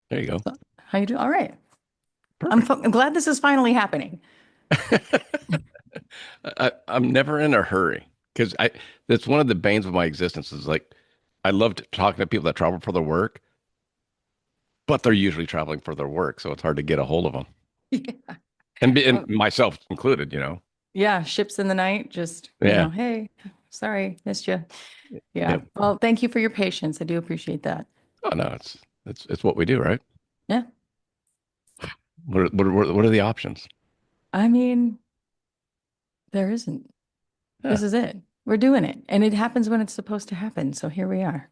There you go. So, how you doing? All right. Perfect. I'm glad this is finally happening. I'm never in a hurry because that's one of the banes of my existence is like I love talking to people that travel for their work, but they're usually traveling for their work, so it's hard to get a hold of them, Yeah. and Well, myself included. yeah, ships in the night, just, Yeah. hey, sorry, missed you. Yeah. Yeah. Well, thank you for your patience. I do appreciate that. Oh no, it's what we do, right? Yeah. What are the options? I mean, there isn't. Yeah. This is it. We're doing it. And it happens when it's supposed to happen. So here we are.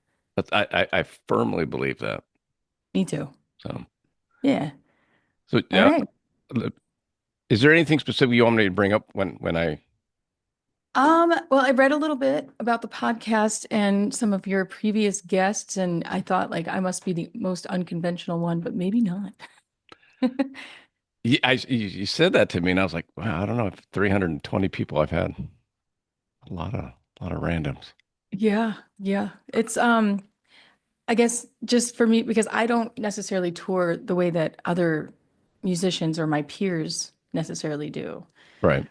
I firmly believe that. Me too. So Yeah. so All yeah. right. Is there anything specific you want me to bring up when I? Well, I read a little bit about the podcast and some of your previous guests, and I thought like I must be the most unconventional one, but maybe not. You said that to me, and I was like, wow, I don't know if 320 people I've had a lot of randoms. Yeah, yeah. It's I guess just for me because I don't necessarily tour the way that other musicians or my peers necessarily do. Right.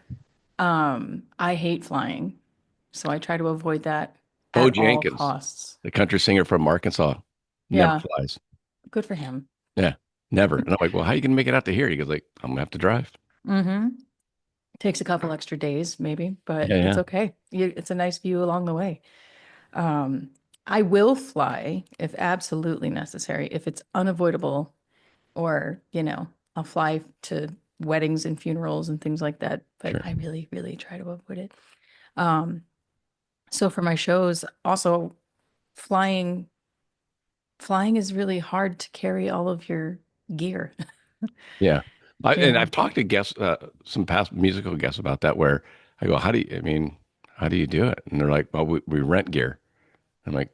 I hate flying, so I try to avoid that Bo at all Jenkins, costs. the country singer from Arkansas, never Yeah, flies. good for him. Yeah, never. And I'm like, well, how you gonna make it out to here? He goes like, I'm gonna have to drive. Mm-hmm. Takes a couple extra days, maybe, but Yeah, it's yeah, okay. It's a nice view along the way. Um, I will fly if absolutely necessary, if it's unavoidable, or, I'll fly to weddings and funerals and things like that. But sure. I really, really try to avoid it. Um, so for my shows, also flying, flying is really hard to carry all of your gear, Yeah. you And know. I've talked to guests, some past musical guests about that, where I go, how do you do it? And they're like, well, we rent gear. I'm like,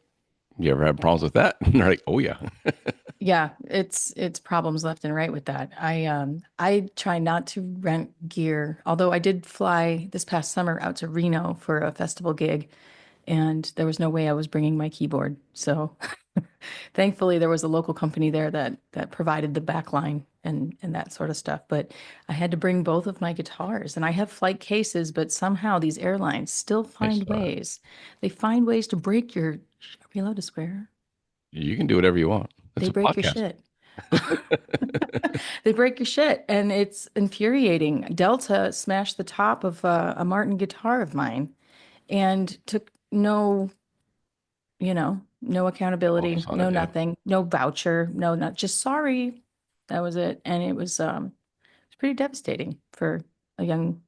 you ever have problems with that? And they're like, oh yeah. Yeah, it's problems left and right with that. I try not to rent gear, although I did fly this past summer out to Reno for a festival gig, and there was no way I was bringing my keyboard. So thankfully there was a local company there that provided the back line and that sort of stuff. But I had to bring both of my guitars, and I have flight cases, but somehow these airlines still I find saw. ways. They find ways to break your, are we allowed to swear? You can do whatever you want. It's They a break your podcast. shit. They break your shit, and it's infuriating. Delta smashed the top of a Martin guitar of mine and took no accountability, Focus on no it. Yeah. nothing, no voucher, no, not just sorry. That was it. And it's pretty devastating for a young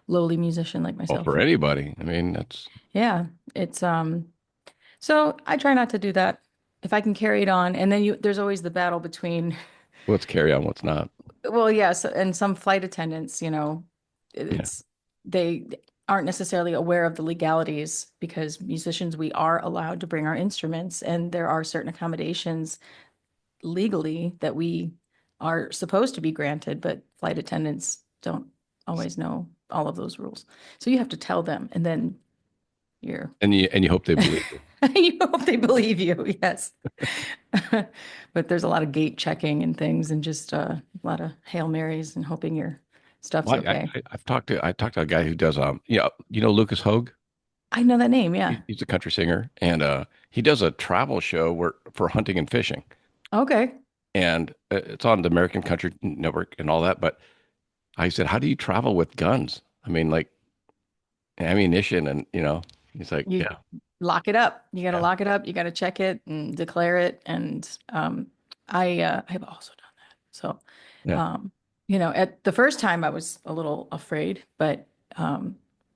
lowly musician like Well, myself. for anybody. I mean, that's Yeah, it's so I try not to do that if I can carry it on. And then there's always the battle between what's carry on, what's not. well, yes, and some flight attendants, Yeah. it's they aren't necessarily aware of the legalities because musicians, we are allowed to bring our instruments, and there are certain accommodations legally that we are supposed to be granted, but flight attendants don't always know all of those rules. So you have to tell them, and then you're And you hope they believe you. you hope they believe you, yes. But there's a lot of gate checking and things, and just a lot of Hail Marys and hoping your stuff's Well, okay. I've talked to a guy who does Lucas Hogue. I know that name, yeah. He's a country singer, and he does a travel show where for hunting and fishing, Okay. and it's on the American Country Network and all that. But I said, how do you travel with guns? I mean, like ammunition, and he's like, You yeah, lock it up. You got to yeah, lock it up. You got to check it and declare it. And I have also done that. So, yeah. um, at the first time I was a little afraid, but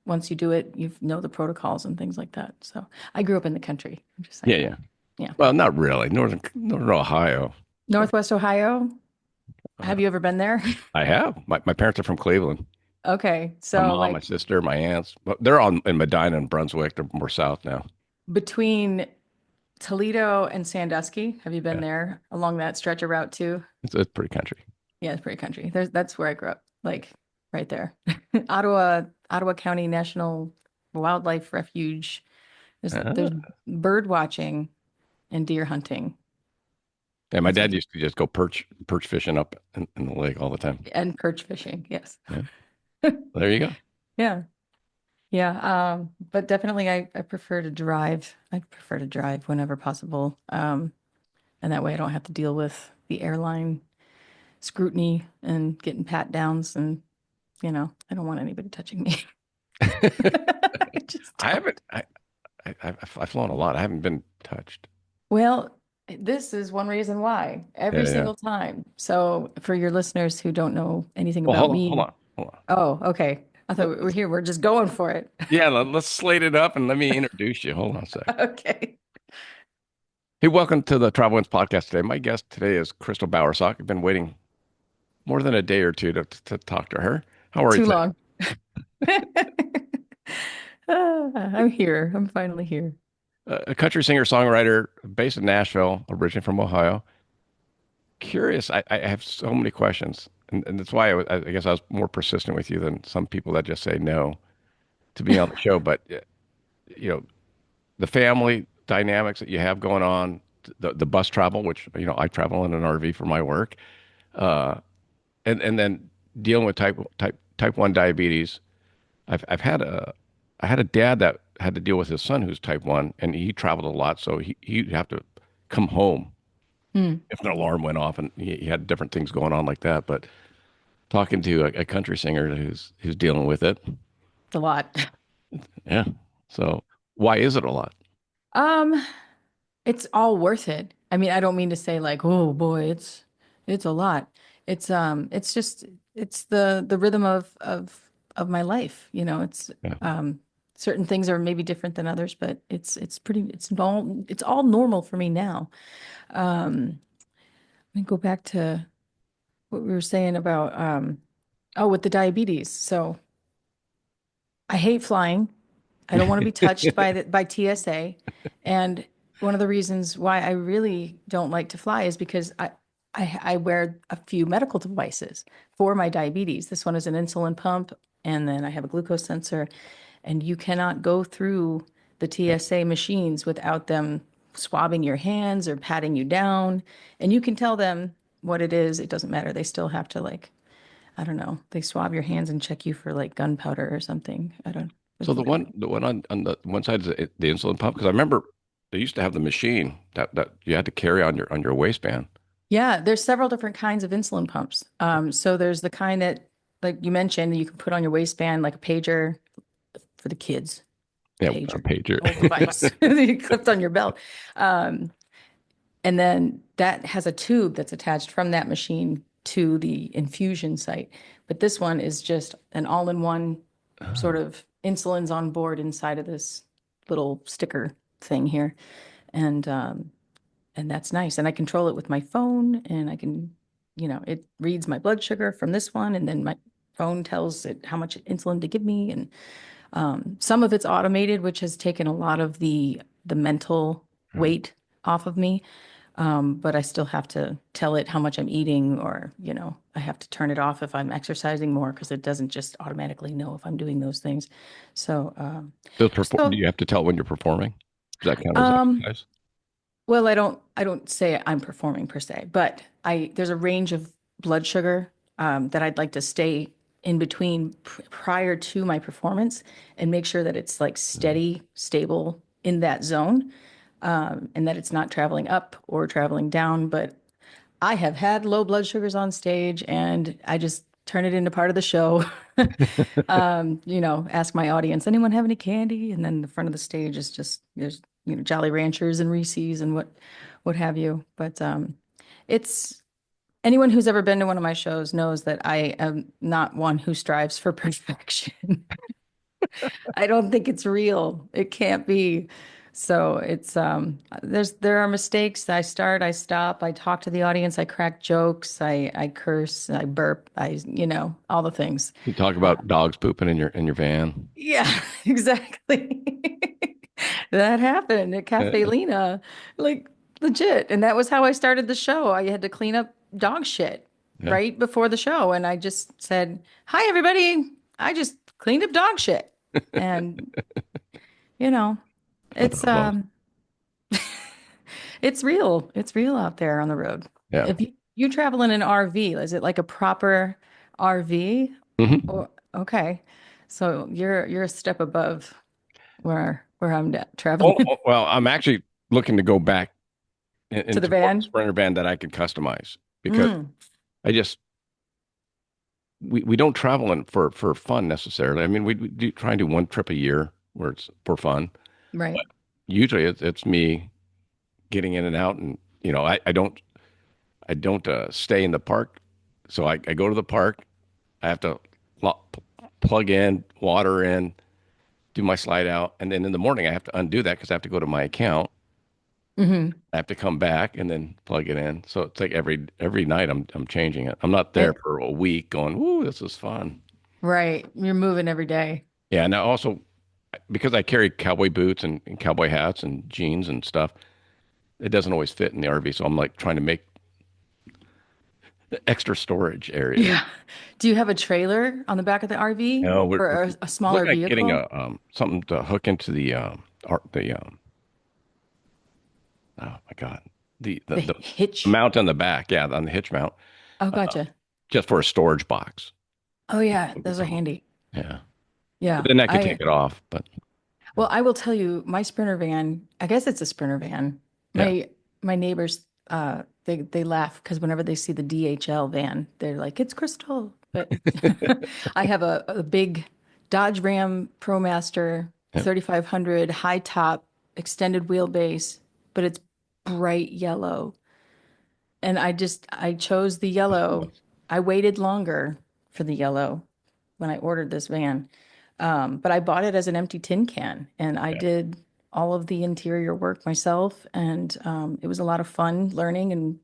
once you do it, you know the protocols and things like that. So I grew up in the country. I'm just Yeah, saying. yeah. Yeah. Well, not really. Northern Ohio. But Northwest Ohio. uh, Have you ever been there? I have. My parents are from Cleveland. Okay. My So mom, my like sister, my aunts. But they're on in Medina and Brunswick. They're more south now. between Toledo and Sandusky, have you been Yeah, there along that stretch of route too? it's pretty country. Yeah, it's pretty country. That's where I grew up, like right there. Ottawa County National Wildlife Refuge. There's Uh, bird watching and deer hunting. Yeah, my That's dad what, used to just go perch fishing up in the lake all the time. and perch fishing. Yes. Yeah, there you go. Yeah. Yeah. But definitely I prefer to drive. I prefer to drive whenever possible. And that way I don't have to deal with the airline scrutiny and getting pat downs and, I don't want anybody touching me. I just I don't. haven't. I've flown a lot. I haven't been touched. Well, this is one reason why Yeah, every yeah. single time. So for your listeners who don't know anything Well, about hold on, hold me, on, hold on. oh, okay. I thought we were here. We're just going for it. Yeah, let's slate it up and let me introduce you. Hold on a sec. Okay. Hey, welcome to the Travel Wins podcast today. My guest today is Crystal Bowersox. I've been waiting more than a day or two to talk to her. How are you Too today? long. I'm here. I'm finally here. A country singer songwriter based in Nashville, originally from Ohio. Curious, I have so many questions, and that's why I guess I was more persistent with you than some people that just say no to be on the show. But you know, the family dynamics that you have going on, the bus travel, which I travel in an RV for my work, uh, and then dealing with type 1 diabetes. I've had a I had a dad that had to deal with his son who's type 1, and he traveled a lot, so he'd have to come home Hmm. if an alarm went off, and he had different things going on like that. But talking to a country singer who's dealing with it, It's a lot. yeah. So why is it a lot? Um, it's all worth it. I mean, I don't mean to say like, oh boy, it's a lot. It's just it's the rhythm of my life. It's Yeah. um certain things are maybe different than others, but it's all normal for me now. Let me go back to what we were saying about with the diabetes. So I hate flying. I don't want to be touched by TSA. And one of the reasons why I really don't like to fly is because I wear a few medical devices for my diabetes. This one is an insulin pump, and then I have a glucose sensor. And you cannot go through the TSA machines without them swabbing your hands or patting you down. And you can tell them what it is. It doesn't matter. They still have to like, I don't know, they swab your hands and check you for like gunpowder or something. I don't, So it's, the one on the one side is the insulin pump because I remember they used to have the machine that you had to carry on your waistband. yeah, there's several different kinds of insulin pumps. So there's the kind that, like you mentioned, you can put on your waistband, like a pager for the kids, Yeah, a pager, pager. old device that you clipped on your belt. Um, and then that has a tube that's attached from that machine to the infusion site. But this one is just an all-in-one sort Oh. of insulin's on board inside of this little sticker thing here. And and that's nice. And I control it with my phone and I can, it reads my blood sugar from this one and then my phone tells it how much insulin to give me. And some of it's automated, which has taken a lot of the mental weight off of me. But I still have to tell it how much I'm eating, or, I have to turn it off if I'm exercising more because it doesn't just automatically know if I'm doing those things. So, Do so, you have to tell when you're performing? Does that count as um, exercise? well, I don't say I'm performing per se, but there's a range of blood sugar that I'd like to stay in between prior to my performance and make sure that it's like Mm. steady, stable in that zone, and that it's not traveling up or traveling down. But I have had low blood sugars on stage, and I just turn it into part of the show. Ask my audience, anyone have any candy? And then the front of the stage is just there's Jolly Ranchers and Reese's and what have you. But it's anyone who's ever been to one of my shows knows that I am not one who strives for perfection. I don't think it's real. It can't be. So it's there are mistakes. I start, I stop, I talk to the audience, I crack jokes, I curse, I burp, all the things. You talk about dogs pooping in your van. Yeah, exactly. That happened at Cafe Uh, Lena, like legit. And that was how I started the show. I had to clean up dog shit yeah, right before the show. And I just said, "Hi, everybody. I just cleaned up dog shit." And, you know, I thought it's it was. it's real. It's real out there on the road. Yeah. If you travel in an RV, is it like a proper RV? Hmm. Or okay. So you're a step above where Oh, traveling oh, well, I'm actually looking to go back to the into more of a van. Sprinter van that I can customize because Mm, I just we don't travel in for fun necessarily. I mean, we do try and do one trip a year where it's for fun. right. But usually it's me getting in and out, and I don't stay in the park. So I go to the park. I have to plug in, water in, do my slide out, and then in the morning I have to undo that because I have to go to my account. Hmm. I have to come back and then plug it in. So it's like every night I'm changing it. I'm not there It, for a week going, "Ooh, this is fun." right. You're moving every day. Yeah, and I also because I carry cowboy boots and cowboy hats and jeans and stuff, it doesn't always fit in the RV. So I'm like trying to make extra storage areas. Yeah. Do you have a trailer on the back of the RV No, we're or a smaller looking at getting vehicle? a something to hook into the oh my God, the The hitch. mount on the back, yeah, on the hitch mount, Oh, uh, gotcha. just for a storage box. Oh yeah, What we those are call handy. it. Yeah, but Yeah. then I could take it off. But Well, I will tell you, my Sprinter van, I guess it's a Sprinter van. yeah, My neighbors, they laugh because whenever they see the DHL van, they're like, it's Crystal. But I have a big Dodge Ram ProMaster yeah, 3500 high top extended wheelbase, but it's bright yellow. And I chose the yellow. I waited longer for the yellow when I ordered this van. But I bought it as an empty tin can and I yeah. did all of the interior work myself. And it was a lot of fun learning and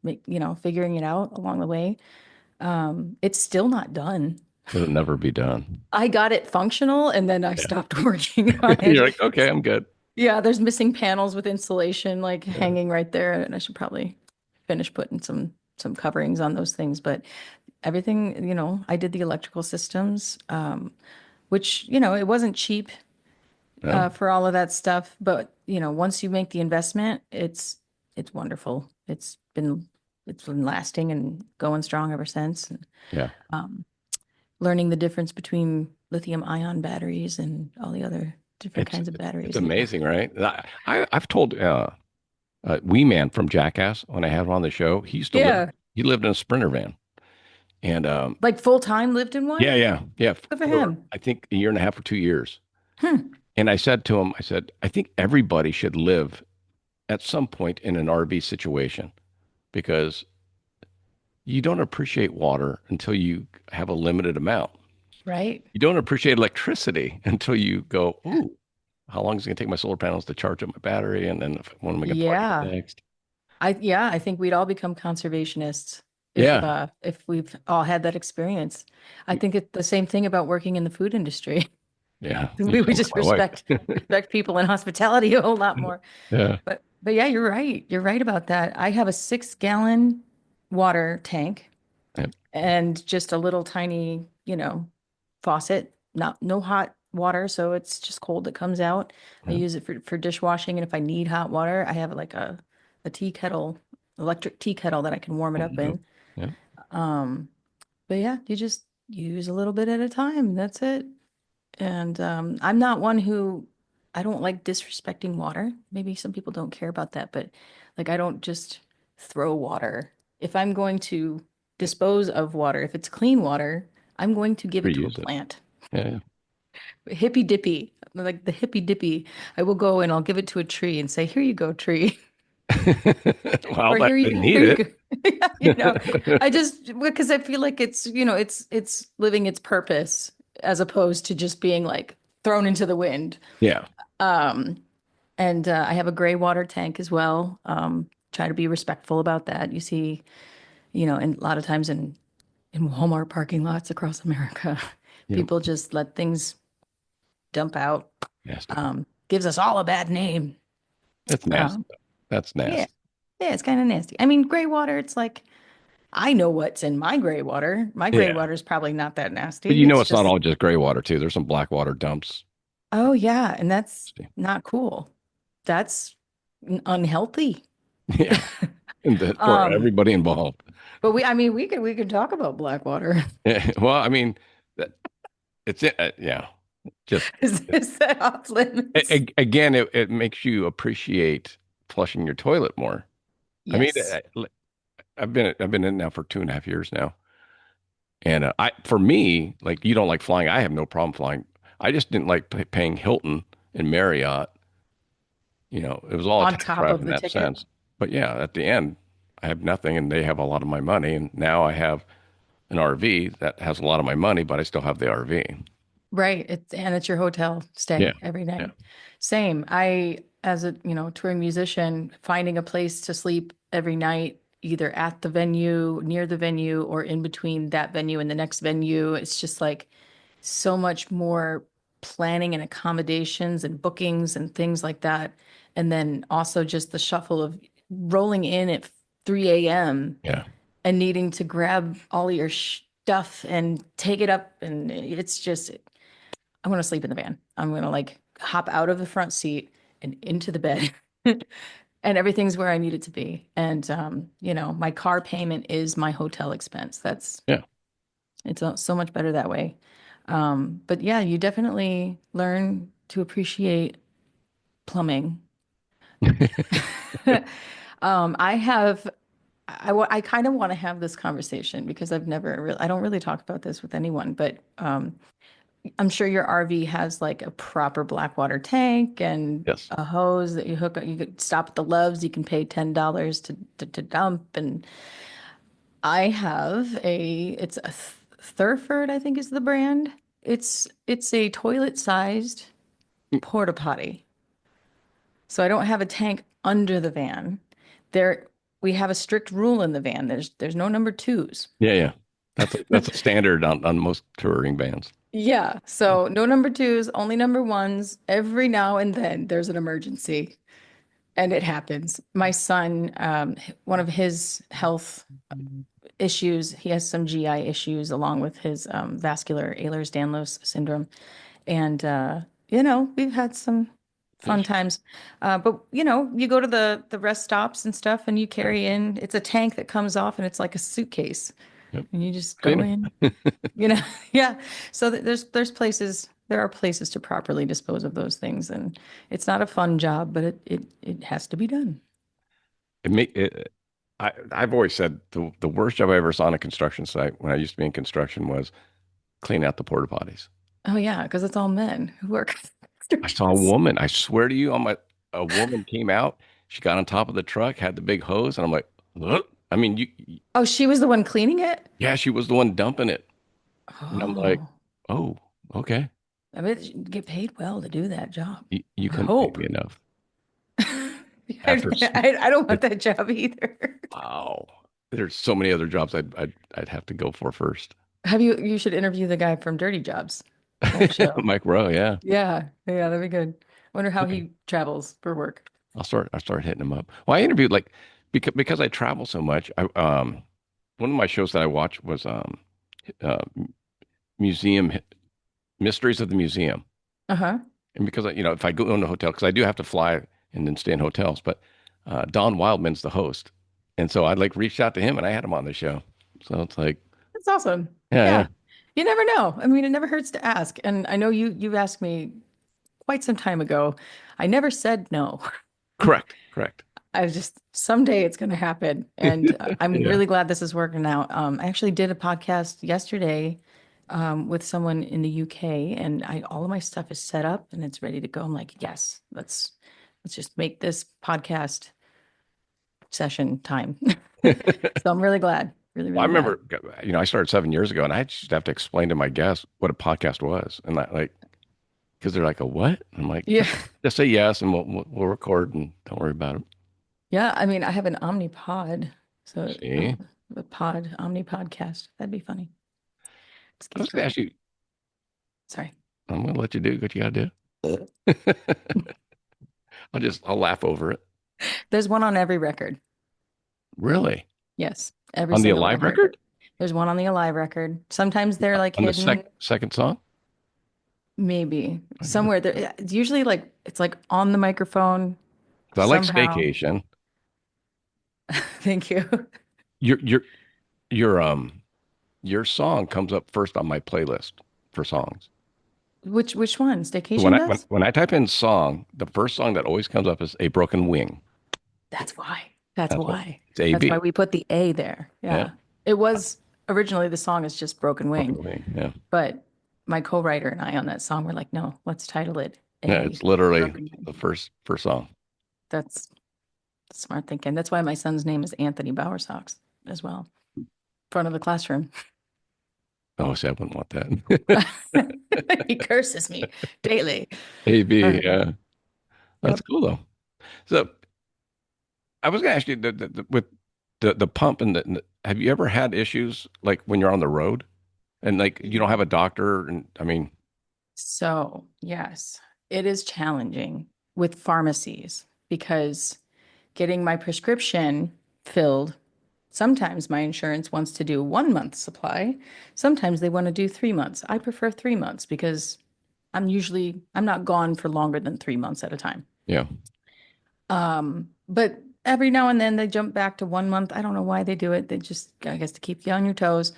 figuring it out along the way. It's still not done. It'll never be done. I got it functional and then I Yeah, stopped working on you're it. like, okay, I'm good. Yeah, there's missing panels with insulation like Yeah, hanging right there, and I should probably finish putting some coverings on those things. But everything, I did the electrical systems, which, it wasn't cheap no, for all of that stuff. But, once you make the investment, it's wonderful. It's been lasting and going strong ever since. And, yeah. um, learning the difference between lithium ion batteries and all the other different It's kinds of it's batteries. And amazing, right? I've told Wee Man from Jackass when I had him on the show. He used to live. yeah, He lived in a Sprinter van, and like full time lived in one. yeah, Good for for him. I think a year and a half or 2 years. Hmm. And I said to him, I said, I think everybody should live at some point in an RV situation because you don't appreciate water until you have a limited amount. Right. You don't appreciate electricity until you go, ooh, how long is it going to take my solar panels to charge up my battery? And then when am I going to plug it in Yeah. next? I think we'd all become conservationists Yeah. if we've all had that experience. I think it's the same thing about working in the food industry. Yeah. You We sound like just my wife. respect people in hospitality a whole lot more. Yeah. But yeah, you're right. You're right about that. I have a 6 gallon water tank Yep. and just a little tiny, faucet, not no hot water, so it's just cold that comes out. I Yep. use it for dishwashing, and if I need hot water, I have like a tea kettle, electric tea kettle that I can warm it up Yep. in. Yep. Um, but yeah, you just use a little bit at a time. That's it. And I'm not one who I don't like disrespecting water. Maybe some people don't care about that, but like I don't just throw water. If I'm going to dispose of water, if it's clean water, I'm going to give it to a Reuse it. plant. Yeah. Hippy dippy, like the hippy dippy. I will go and I'll give it to a tree and say, "Here you go, tree," Well, or but "Here they you, need here you it. go." I just because I feel like it's living its purpose as opposed to just being like thrown into the wind. Yeah. Um, and I have a gray water tank as well. Try to be respectful about that. You see, and a lot of times in Walmart parking lots across America, Yep. people just let things dump out. Nasty. Gives us all a bad name. That's nasty. Um, That's yeah, nasty. yeah, it's kind of nasty. I mean, gray water, it's like I know what's in my gray water. My gray Yeah. water is probably not that But nasty. It's it's not just, all just gray water too. There's some black water dumps. oh yeah, and that's not cool. That's unhealthy. Yeah. And for Um, everybody involved. but I mean, we could talk about Blackwater. Well, I mean, that, it's it. Yeah, just Is that off limits? again, it makes you appreciate flushing your toilet more. I mean, Yes. I've been in now for 2.5 years now, and I for me, like you don't like flying. I have no problem flying. I just didn't like paying Hilton and Marriott. It was all a On tax top wrap of in the that ticket. sense. But yeah, at the end, I have nothing, and they have a lot of my money, and now I have an RV that has a lot of my money, but I still have the RV. Right. It's your hotel Yeah, stay every yeah, night. Same. As a, touring musician, finding a place to sleep every night, either at the venue, near the venue, or in between that venue and the next venue. It's just like so much more planning and accommodations and bookings and things like that. And then also just the shuffle of rolling in at 3 a.m. yeah, and needing to grab all your stuff and take it up. And it's just, I'm going to sleep in the van. I'm going to like hop out of the front seat and into the bed. And everything's where I need it to be. And my car payment is my hotel expense. yeah. It's so much better that way. But yeah, you definitely learn to appreciate plumbing. I have I kind of want to have this conversation because I don't really talk about this with anyone, but I'm sure your RV has like a proper Blackwater tank and Yes. a hose that you hook up. You could stop at the Loves. You can pay $10 to dump. And I have it's a Thurford, I think is the brand. It's a toilet-sized porta potty. So I don't have a tank under the van. There, we have a strict rule in the van. There's no number twos. Yeah, yeah. That's a standard on most touring bands. Yeah. Yeah. So no number twos, only number ones. Every now and then there's an emergency and it happens. My son, one of his health issues, he has some GI issues along with his vascular Ehlers-Danlos syndrome. And, we've had some fun Yes. times. But, you go to the rest stops and stuff and you Yeah. carry in, it's a tank that comes off and it's like a suitcase Yep. and you just Seen go in. them. Yeah. So there are places to properly dispose of those things, and it's not a fun job, but it has to be done. It make it. I've always said the worst job I ever saw on a construction site when I used to be in construction was cleaning out the porta potties. Oh yeah, because it's all men who work. I saw a woman. I swear to you, a woman came out. She got on top of the truck, had the big hose, and I'm like, "Ugh." I mean, Oh, she was the one cleaning it? yeah, she was the one dumping it, and I'm like, Oh, oh, okay. I bet you get paid well to do that job. You I couldn't pay hope. me enough. I, After, I don't want that job either. wow, there's so many other jobs I'd have to go for first. You should interview the guy from Dirty Jobs, old show. Mike Rowe, yeah. Yeah, that'd be good. Wonder how Okay. he travels for work. I'll start hitting him up. Well, I interviewed like because I travel so much. I one of my shows that I watched was uh museum mysteries of the museum. Uh-huh. And because if I go in a hotel, because I do have to fly and then stay in hotels, but Don Wildman's the host, and so I like reached out to him and I had him on the show. So it's like, That's awesome. yeah, yeah, Yeah. You never know. I mean, it never hurts to ask. And I know you asked me quite some time ago. I never said no. correct, correct. I was just someday it's going to happen. And I'm Yeah. really glad this is working out. I actually did a podcast yesterday with someone in the UK and all of my stuff is set up and it's ready to go. I'm like, yes, let's just make this podcast session time. So I'm really glad. Really, I really glad. remember, I started 7 years ago, and I just have to explain to my guests what a podcast was, and like, because they're like, "A what?" I'm like, Yeah. just say yes, and we'll record, and don't worry about it. Yeah, I mean, I have an Omnipod, so See, a Omni podcast. That'd be funny. I Excuse was me. gonna ask you. Sorry. I'm gonna let you do what you gotta do. I'll laugh over it. There's one on every record. Really, Yes, every on the single Alive record. record, There's one on the Alive record. Sometimes they're like on the hidden, second song. maybe I know. somewhere there. It's usually like it's like on the microphone 'Cause I like somehow. Staycation. Thank you. Your your your your song comes up first on my playlist for songs. Which one? When Staycation I when, does? when I type in song, the first song that always comes up is A Broken Wing. That's why. That's That's what why. it's A That's why B. we put the A there. Yeah, Yeah. It was originally the song is just Broken Broken Wing, Wing. Yeah. but my co-writer and I on that song were like, no, let's title it Yeah, A it's literally Broken Wing. the first song. That's smart thinking. That's why my son's name is Anthony Bowersox as well. Front of the classroom. Oh, see, I wouldn't want that. He curses me daily. A B. Uh, Yeah, that's yep. cool though. So I was gonna ask you with the pump have you ever had issues like when you're on the road and like you don't have a doctor and I mean, So, yes, it is challenging with pharmacies because getting my prescription filled, sometimes my insurance wants to do 1 month supply. Sometimes they want to do 3 months. I prefer 3 months because I'm not gone for longer than 3 months at a time. yeah, But every now and then they jump back to 1 month. I don't know why they do it. They just, I guess, to keep you on your toes.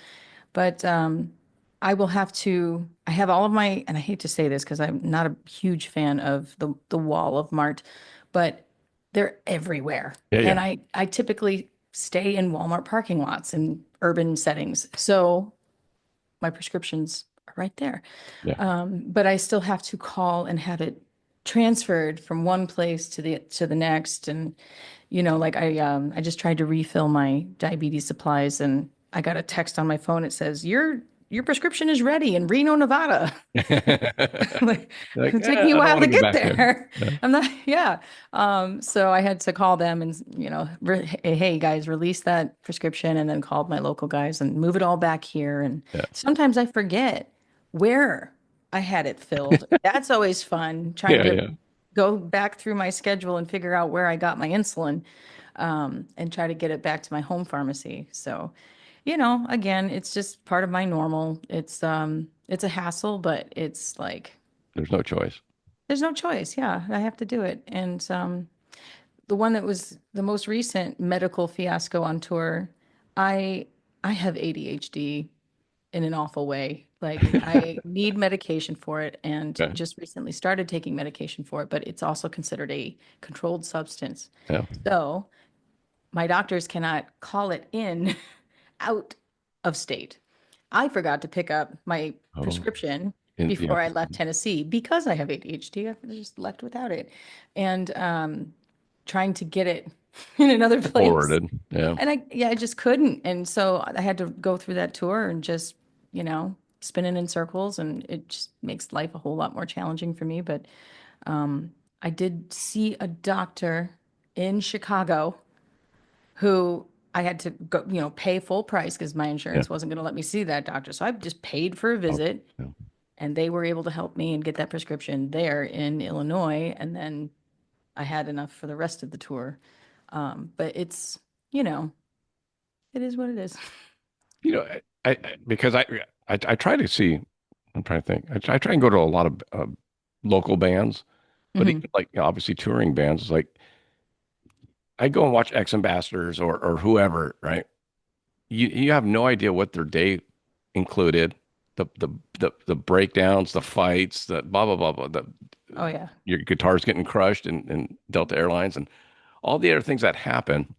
But I will have to, I have all of my, and I hate to say this because I'm not a huge fan of the wall of Mart, but they're everywhere. yeah, And yeah, I typically stay in Walmart parking lots in urban settings. So my prescriptions are right there. yeah. But I still have to call and have it transferred from one place to the next. And like I just tried to refill my diabetes supplies and I got a text on my phone. It says, your prescription is ready in Reno, Nevada. Like, Like, it's taking you I a don't while want to to go get back there. there. Yeah. I'm not, yeah. So I had to call them and, hey guys, release that prescription, and then called my local guys and move it all back here. And Yeah. sometimes I forget where I had it filled. That's always fun, trying Yeah, to yeah. go back through my schedule and figure out where I got my insulin, and try to get it back to my home pharmacy. So, again, it's just part of my normal. It's a hassle, but it's like There's no choice. there's no choice. Yeah, I have to do it. And the one that was the most recent medical fiasco on tour, I I have ADHD in an awful way. Like I need medication for it and Okay. just recently started taking medication for it, but it's also considered a controlled substance. Yeah. So my doctors cannot call it in out of state. I forgot to pick up my Oh, prescription yeah. before I left Tennessee because I have ADHD. I just left without it. And trying to get it in another place. Forwarded. Yeah. And I just couldn't. And so I had to go through that tour and just, spinning in circles. And it just makes life a whole lot more challenging for me. But I did see a doctor in Chicago who I had to go, pay full price because my Yeah. insurance wasn't going to let me see that doctor. So I just paid for a Okay. visit Yeah. and they were able to help me and get that prescription there in Illinois. And then I had enough for the rest of the tour. But you know, it is what it is. You know, because I try to see. I'm trying to think. I try and go to a lot of local bands, but even Hmm. like obviously touring bands. Like I go and watch X Ambassadors or whoever, right? You have no idea what their day included. The breakdowns, the fights, the blah blah blah blah. Oh yeah. Your guitar's getting crushed in Delta Airlines and all the other things that happen.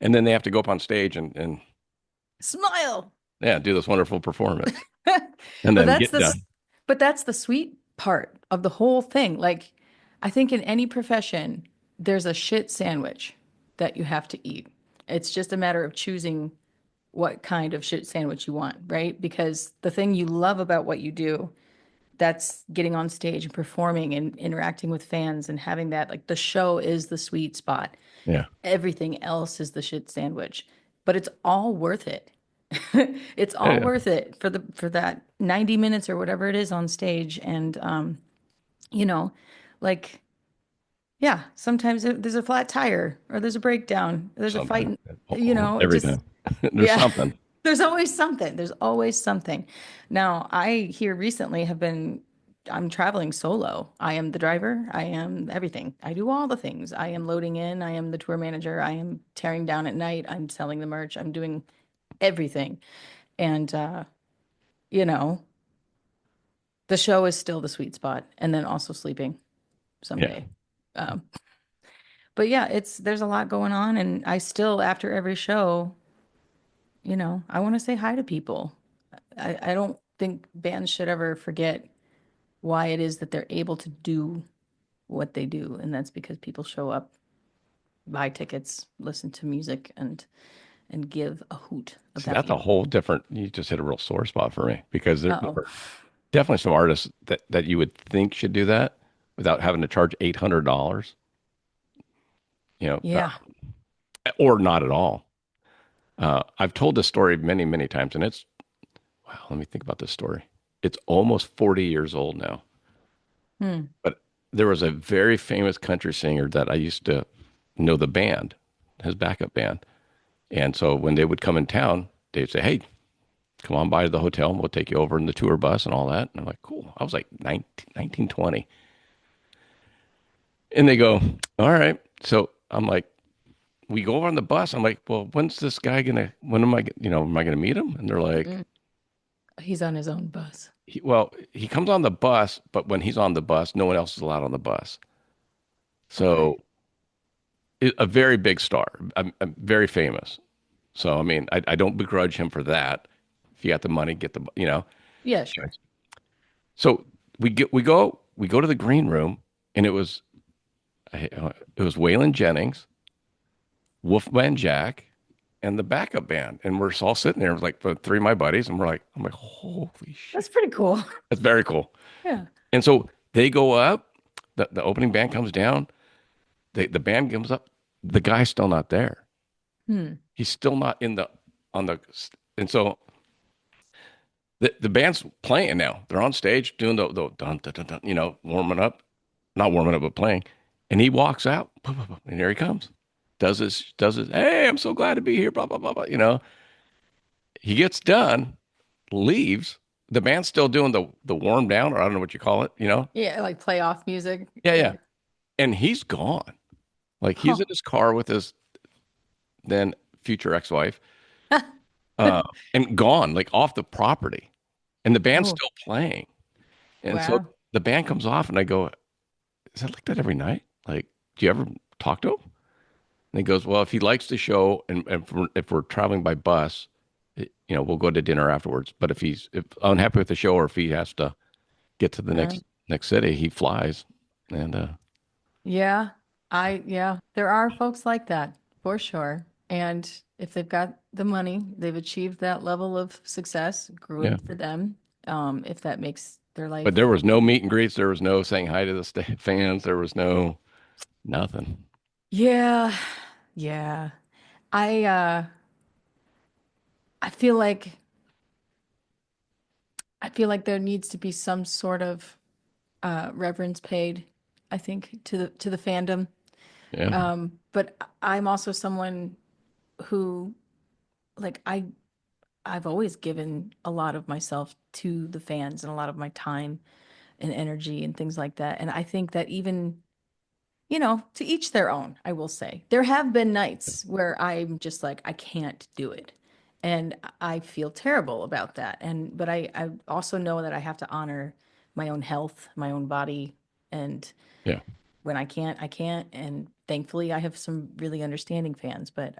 And then they have to go up on stage and Smile. yeah, do this wonderful performance and But then that's get the done. but that's the sweet part of the whole thing. Like I think in any profession, there's a shit sandwich that you have to eat. It's just a matter of choosing what kind of shit sandwich you want, right? Because the thing you love about what you do, that's getting on stage and performing and interacting with fans and having that, like the show is the sweet spot. Yeah. Everything else is the shit sandwich, but it's all worth it. It's Yeah, all yeah. worth it for that 90 minutes or whatever it is on stage. And you know, like yeah, sometimes there's a flat tire or there's a breakdown, or there's a fight, Something. and, Almost it every just time. There's yeah. something. There's always something. There's always something. Now, I here recently have been I'm traveling solo. I am the driver. I am everything. I do all the things. I am loading in. I am the tour manager. I am tearing down at night. I'm selling the merch. I'm doing everything. And you know, the show is still the sweet spot, and then also sleeping Yeah. someday. Um, but yeah, there's a lot going on, and I still, after every show, I want to say hi to people. I don't think bands should ever forget why it is that they're able to do what they do, and that's because people show up, buy tickets, listen to music, and give a hoot See, about that's a you. whole different, you just hit a real sore spot for me because there Uh-oh. are definitely some artists that you would think should do that without having to charge $800, you know, Yeah. or not at all. I've told this story many, many times, and wow, let me think about this story. It's almost 40 years old now, Hmm. but there was a very famous country singer that I used to know the band, his backup band. And so when they would come in town, they'd say, "Hey, come on by to the hotel and we'll take you over in the tour bus and all that." And I'm like, "Cool." I was like 19, 20. And they go, "All right." So I'm like, we go over on the bus. I'm like, "Well, when am I gonna meet him?" And they're like, Mm. He's on his own bus. well, he comes on the bus, but when he's on the bus, no one else is allowed on the bus. Okay. So a very big star. I'm very famous. So, I mean, I don't begrudge him for that. If you got the money, get the. Yeah, sure. So we go to the green room, and it was Waylon Jennings, Wolfman Jack, and the backup band, and we're all sitting there like the three of my buddies, and I'm like, holy That's shit, pretty cool. that's very cool. Yeah. And so they go up, the opening band comes down, the band comes up, the guy's still not there. Hmm. He's still not in the on the, and so the band's playing now. They're on stage doing the dun, dun, dun, dun, warming up, not warming up, but playing. And he walks out, and here he comes. Does his, hey, I'm so glad to be here, blah, blah, blah, blah. He gets done, leaves. The band's still doing the warm down, or I don't know what you call it. Yeah, like play off music. Yeah, yeah. Yeah. And he's gone. Like he's Huh. in his car with his then future ex-wife, and gone, like off the property. And the band's Oh, still playing. And so wow. the band comes off, and I go, is that like that every night? Like, do you ever talk to him? And he goes, well, if he likes the show and if we're traveling by bus, we'll go to dinner afterwards. But if unhappy with the show or if he has to get to the Uh, next city, he flies. And yeah. Yeah, there are folks like that for sure. And if they've got the money, they've achieved that level of success, yeah, good for them. If that makes their but there life. was no meet and greets. There was no saying hi to the fans. There was no nothing. Yeah. Yeah. I uh I feel like I feel like there needs to be some sort of reverence paid, I think, to the fandom. Yeah, But I'm also someone who like I've always given a lot of myself to the fans and a lot of my time and energy and things like that. And I think that even, to each their own, I will say. There have been nights where I'm just like, I can't do it. And I feel terrible about that. But I also know that I have to honor my own health, my own body. And yeah. when I can't, I can't. And thankfully I have some really understanding fans. But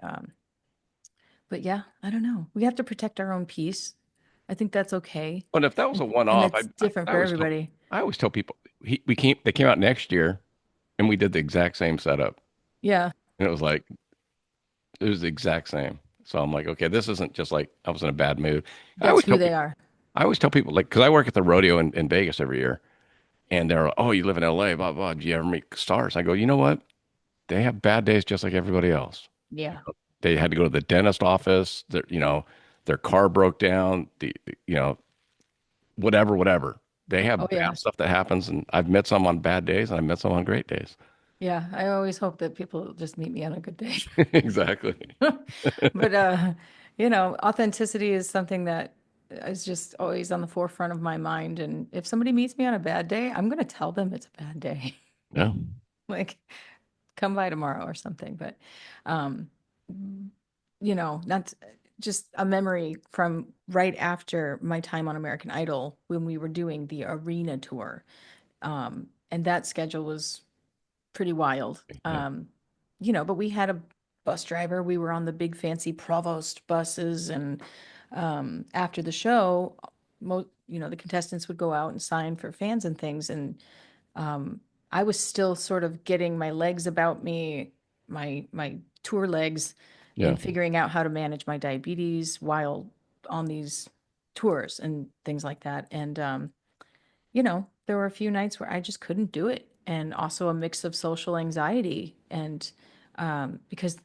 yeah, I don't know. We have to protect our own peace. I think that's okay. But if that was a And one-off, that's different I for always tell everybody. people they came out next year, and we did the exact same setup, Yeah, and it was the exact same. So I'm like, okay, this isn't just like I was in a bad mood. I that's always who tell they people, are. I always tell people, like, because I work at the rodeo in Vegas every year, and they're like, oh, you live in LA, blah, blah. Do you ever meet stars? I go, you know what? They have bad days just like everybody else. Yeah. They had to go to the dentist office. Their car broke down. Whatever, whatever. They Oh have yeah. bad stuff that happens, and I've met some on bad days, and I've met some on great days. Yeah. I always hope that people just meet me on a good day. Exactly. But authenticity is something that is just always on the forefront of my mind. And if somebody meets me on a bad day, I'm going to tell them it's a bad day. Yeah. Like, come by tomorrow or something. But, um, you know, that's just a memory from right after my time on American Idol when we were doing the arena tour. And that schedule was pretty wild. Yeah. But we had a bus driver. We were on the big fancy Provost buses, and after the show, the contestants would go out and sign for fans and things. And um, I was still sort of getting my legs about me, my tour legs, Yeah. and figuring out how to manage my diabetes while on these tours and things like that. And there were a few nights where I just couldn't do it. And also a mix of social anxiety. And because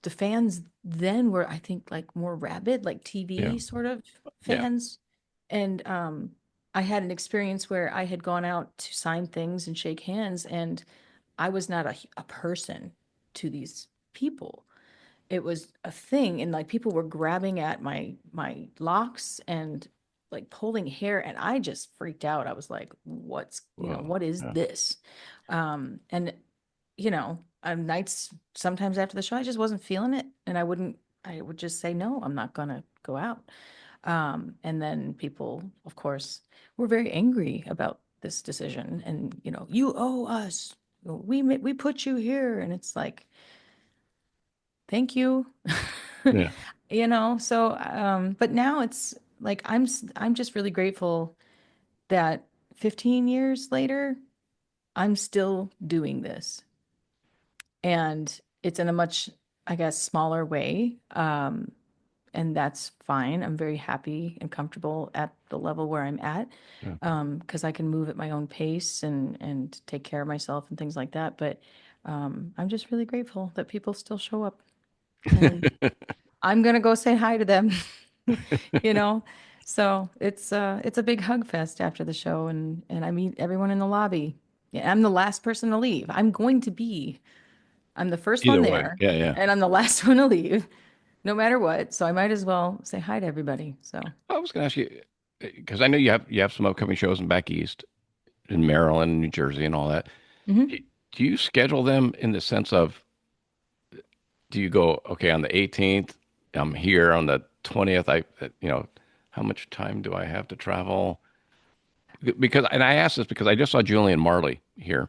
the fans then were, I think, like more rabid, like Yeah. TV sort of Yeah. fans. And I had an experience where I had gone out to sign things and shake hands, and I was not a person to these people. It was a thing, and like people were grabbing at my locks and like pulling hair, and I just freaked out. I was like, Whoa. what is Yeah. this? And nights sometimes after the show I just wasn't feeling it, and I would just say no, I'm not gonna go out. And then people, of course, were very angry about this decision, and you owe us, we put you here, and it's like, thank you. Yeah. But now it's like I'm just really grateful that 15 years later I'm still doing this, and it's in a much, I guess, smaller way. And that's fine. I'm very happy and comfortable at the level where I'm at, Yeah. because I can move at my own pace and take care of myself and things like that. But I'm just really grateful that people still show up, and I'm gonna go say hi to them. you know. So it's a big hug fest after the show, and I meet everyone in the lobby. Yeah, I'm the last person to leave. I'm the first one Either way. there, Yeah. Yeah. and I'm the last one to leave, no matter what. So I might as well say hi to everybody. So, I was going to ask you because I know you have some upcoming shows in back east in Maryland, New Jersey, and all that. Do, mhm. do you schedule them in the sense of do you go okay on the 18th? I'm here on the 20th. How much time do I have to travel? Because and I asked this because I just saw Julian Marley here,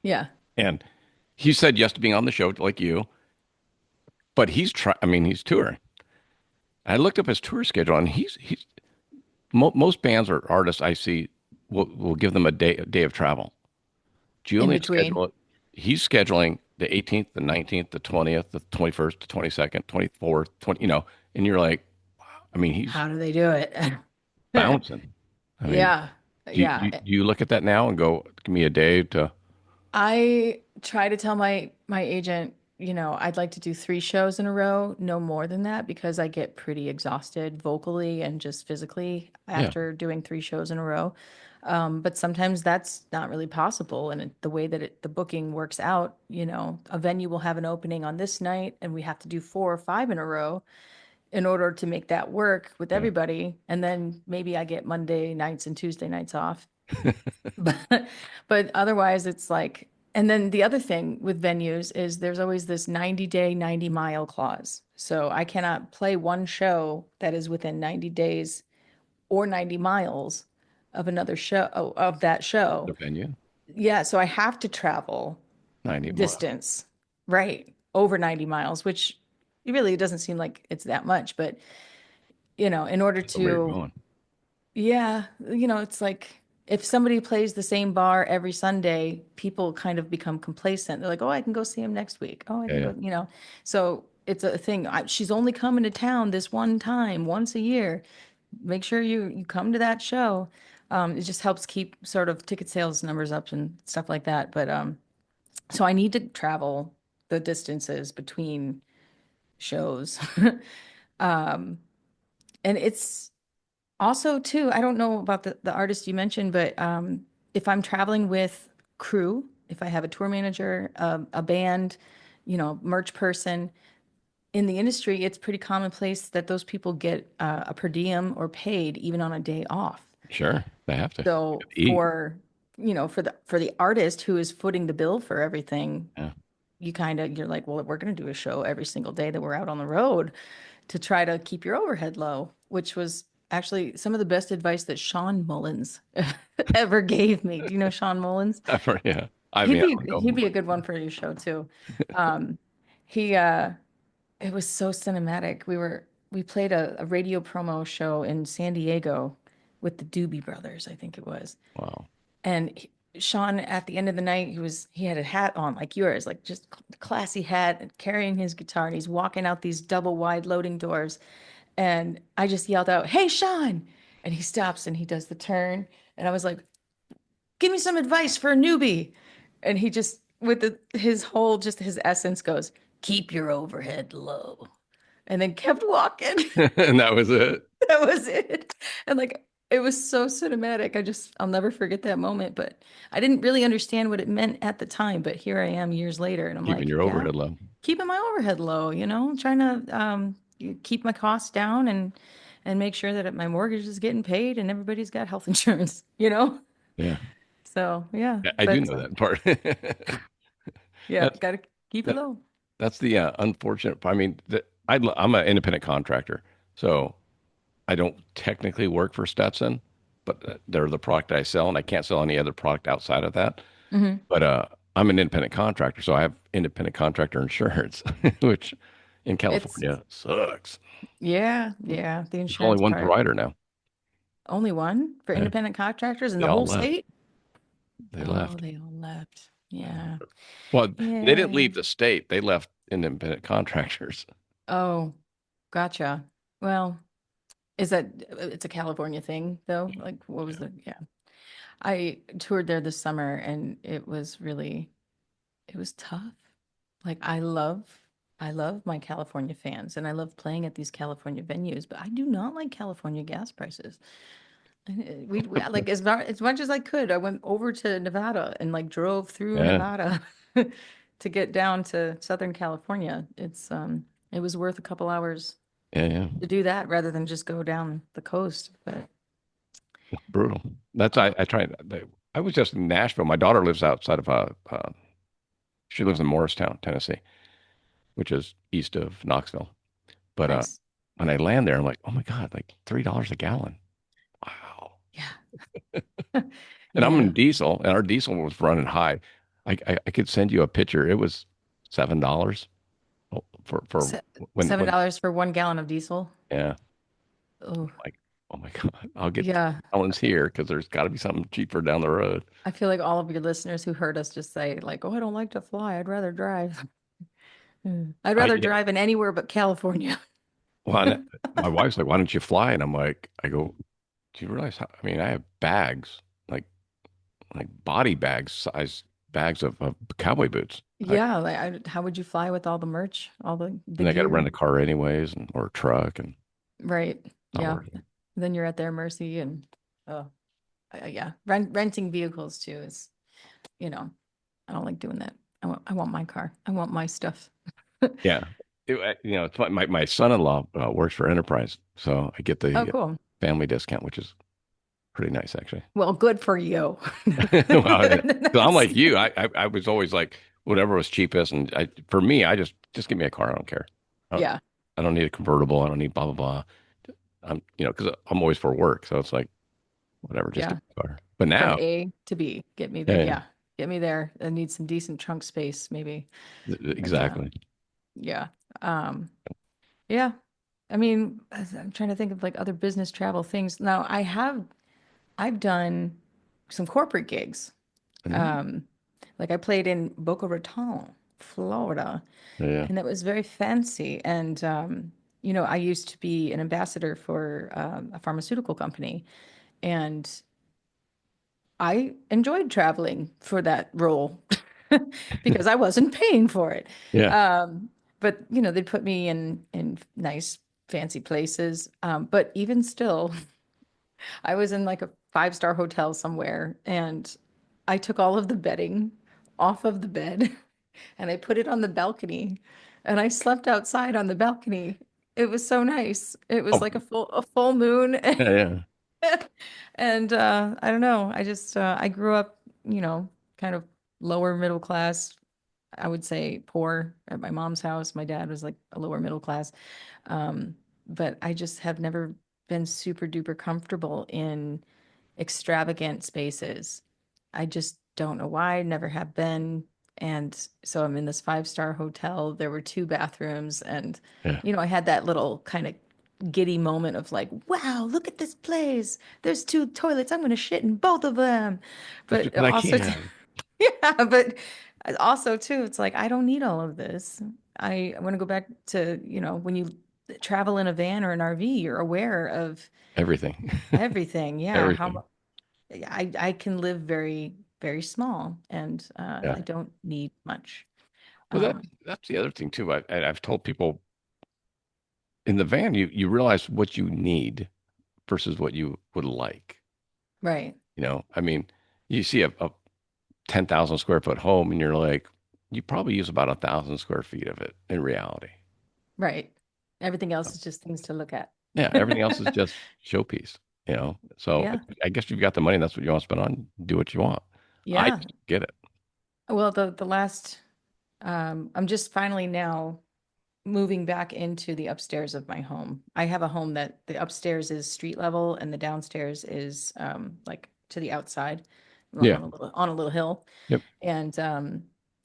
Yeah. and he said yes to being on the show like you, but I mean, he's touring. I looked up his tour schedule, and most bands or artists I see will give them a day of travel. In Julian's between. schedule, he's scheduling the 18th, the 19th, the 20th, the 21st, the 22nd, 24th, 20, and you're like, I mean, he's How do they do it? bouncing. I mean, Yeah. do you, do Yeah. you do you look at that now and go, give me a day to, I try to tell my agent, I'd like to do 3 shows in a row, no more than that, because I get pretty exhausted vocally and just physically yeah, after doing 3 shows in a row. But sometimes that's not really possible. And the way that the booking works out, a venue will have an opening on this night, and we have to do 4 or 5 in a row in order to make that work with yeah, everybody. And then maybe I get Monday nights and Tuesday nights off. But but otherwise it's like, and then the other thing with venues is there's always this 90-day, 90-mile clause. So I cannot play one show that is within 90 days or 90 miles of another show of that the show. venue, Yeah, so I have to travel 90 miles. distance, right, over 90 miles, which really it doesn't seem like it's that much, but in order Depends on where you're to, going. yeah, it's like if somebody plays the same bar every Sunday, people kind of become complacent. They're like, "Oh, I can go see him next week. Oh, I Yeah, can yeah. go." So it's a thing. She's only coming to town this one time, once a year. Make sure you come to that show. It just helps keep sort of ticket sales numbers up and stuff like that. But so I need to travel the distances between shows. Um, and it's also, too, I don't know about the artist you mentioned, but if I'm traveling with crew, if I have a tour manager, a band, merch person, in the industry, it's pretty commonplace that those people get a per diem or paid even on a day off. Sure, they have to So eat. for the artist who is footing the bill for everything, Yeah. you're like, well, we're going to do a show every single day that we're out on the road to try to keep your overhead low, which was actually some of the best advice that Sean Mullins ever gave me. Do you know Sean Mullins? I've heard, yeah. I mean, I don't know He'd him, be a but good one for your show too. Um, he It was so cinematic. We played a radio promo show in San Diego with the Doobie Brothers, I think it was. wow. And Sean, at the end of the night, he had a hat on like yours, like just classy hat, and carrying his guitar, and he's walking out these double wide loading doors. And I just yelled out, "Hey, Sean!" And he stops and he does the turn, and I was like, "Give me some advice for a newbie." And he just, with his whole, just his essence goes, "Keep your overhead low," and then kept walking. And that was it. That was it. And like it was so cinematic. I'll never forget that moment. But I didn't really understand what it meant at the time. But here I am years later, and I'm Keeping like, your yeah, overhead low. keeping my overhead low, trying to keep my costs down and make sure that my mortgage is getting paid and everybody's got health insurance. Yeah. So yeah, I do but know that part. yeah, That's gotta keep it that, low. that's the unfortunate. I mean, I'm an independent contractor, so I don't technically work for Stetson, but they're the product I sell, and I can't sell any other product outside of that. Hmm. But I'm an independent contractor, so I have independent contractor insurance, which in It's California sucks. yeah, the There's only insurance one part. provider now. Only one for Yeah, independent contractors in they the all whole left. state? They Oh, left. they all left. Yeah. Well, they didn't Yeah. leave the state. They left independent contractors. Oh, gotcha. Well, it's a California thing though? Like what was Yeah. yeah. I toured there this summer and it was tough. Like I love my California fans and I love playing at these California venues, but I do not like California gas prices. We like as much as I could, I went over to Nevada and like drove through Yeah. Nevada to get down to Southern California. It was worth a couple hours Yeah. Yeah. to do that rather than just go down the coast. But Brutal. That's oh, I tried. I was just in Nashville. My daughter lives outside of she lives in Morristown, Tennessee, which is east of Knoxville. But nice. when I land there, I'm like, oh my God, like $3 a gallon. Wow. Yeah. And I'm in Yeah. diesel, and our diesel was running high. I could send you a picture. It was $7 for Se when $7 for 1 gallon of diesel. yeah. Oh, Like, oh my God, I'll get yeah. gallons here because there's got to be something cheaper down the road. I feel like all of your listeners who heard us just say like, "Oh, I don't like to fly. I'd rather drive." I'd I rather yeah. drive in anywhere but California. Well, my wife's like, why don't you fly? And I'm like, I go, do you realize how? I mean, I have bags like body bags, size bags of cowboy boots. Yeah, like how would you fly with all the merch, all the And I got to gear? rent a car anyways, or a truck, and Right. not Yeah. worth it. Then you're at their mercy and oh, yeah. Renting vehicles too is, you know, I don't like doing that. I want my car. I want my stuff. Yeah. It's my son-in-law works for Enterprise, so I get Oh, the cool. family discount, which is pretty nice actually. Well, good for you. Well, yeah. 'Cause I'm That's- like you. I was always like whatever was cheapest, and for me, I just give me a car. I don't care. I don't, Yeah. I don't need a convertible. I don't need blah blah blah. Because I'm always for work, so it's like whatever, just give Yeah. me a car. But From now, A to B. Get me there. yeah, yeah, Yeah. Get me there. I need some decent trunk space, maybe. But exactly. yeah. Um, yeah. I mean, I'm trying to think of like other business travel things. Now, I've done some corporate gigs. Mhm. Um, like I played in Boca Raton, Florida, Yeah, and that was very fancy. And I used to be an ambassador for a pharmaceutical company, and I enjoyed traveling for that role because I wasn't paying for it. yeah, But they'd put me in nice fancy places. But even still, I was in like a five-star hotel somewhere, and I took all of the bedding off of the bed and I put it on the balcony and I slept outside on the balcony. It was so nice. It was Oh, like a full moon. yeah, yeah. And I don't know. I just I grew up, kind of lower middle class. I would say poor at my mom's house. My dad was like a lower middle class. Um, but I just have never been super duper comfortable in extravagant spaces. I just don't know why, never have been. And so I'm in this five-star hotel. There were two bathrooms, and Yeah. I had that little kind of giddy moment of like, wow, look at this place. There's two toilets. I'm going to shit in both of them. Just But because I also, can. yeah, but also too, it's like I don't need all of this. I want to go back to, when you travel in a van or an RV, you're aware of Everything. everything. Yeah, Everything. I can live very, very small, and Yeah. I don't need much. Well, Um, that's the other thing too. I've told people in the van, you realize what you need versus what you would like. right, I mean, you see a 10,000 square foot home and you're like, you probably use about 1,000 square feet of it in reality. right. Everything else is just things to look at. Yeah, everything else is just showpiece. So Yeah, I guess you've got the money, that's what you want to spend on, do what you want. I yeah. just get it. Well, the last, I'm just finally now moving back into the upstairs of my home. I have a home that the upstairs is street level and the downstairs is like to the outside Yeah. on a little hill. Yep. And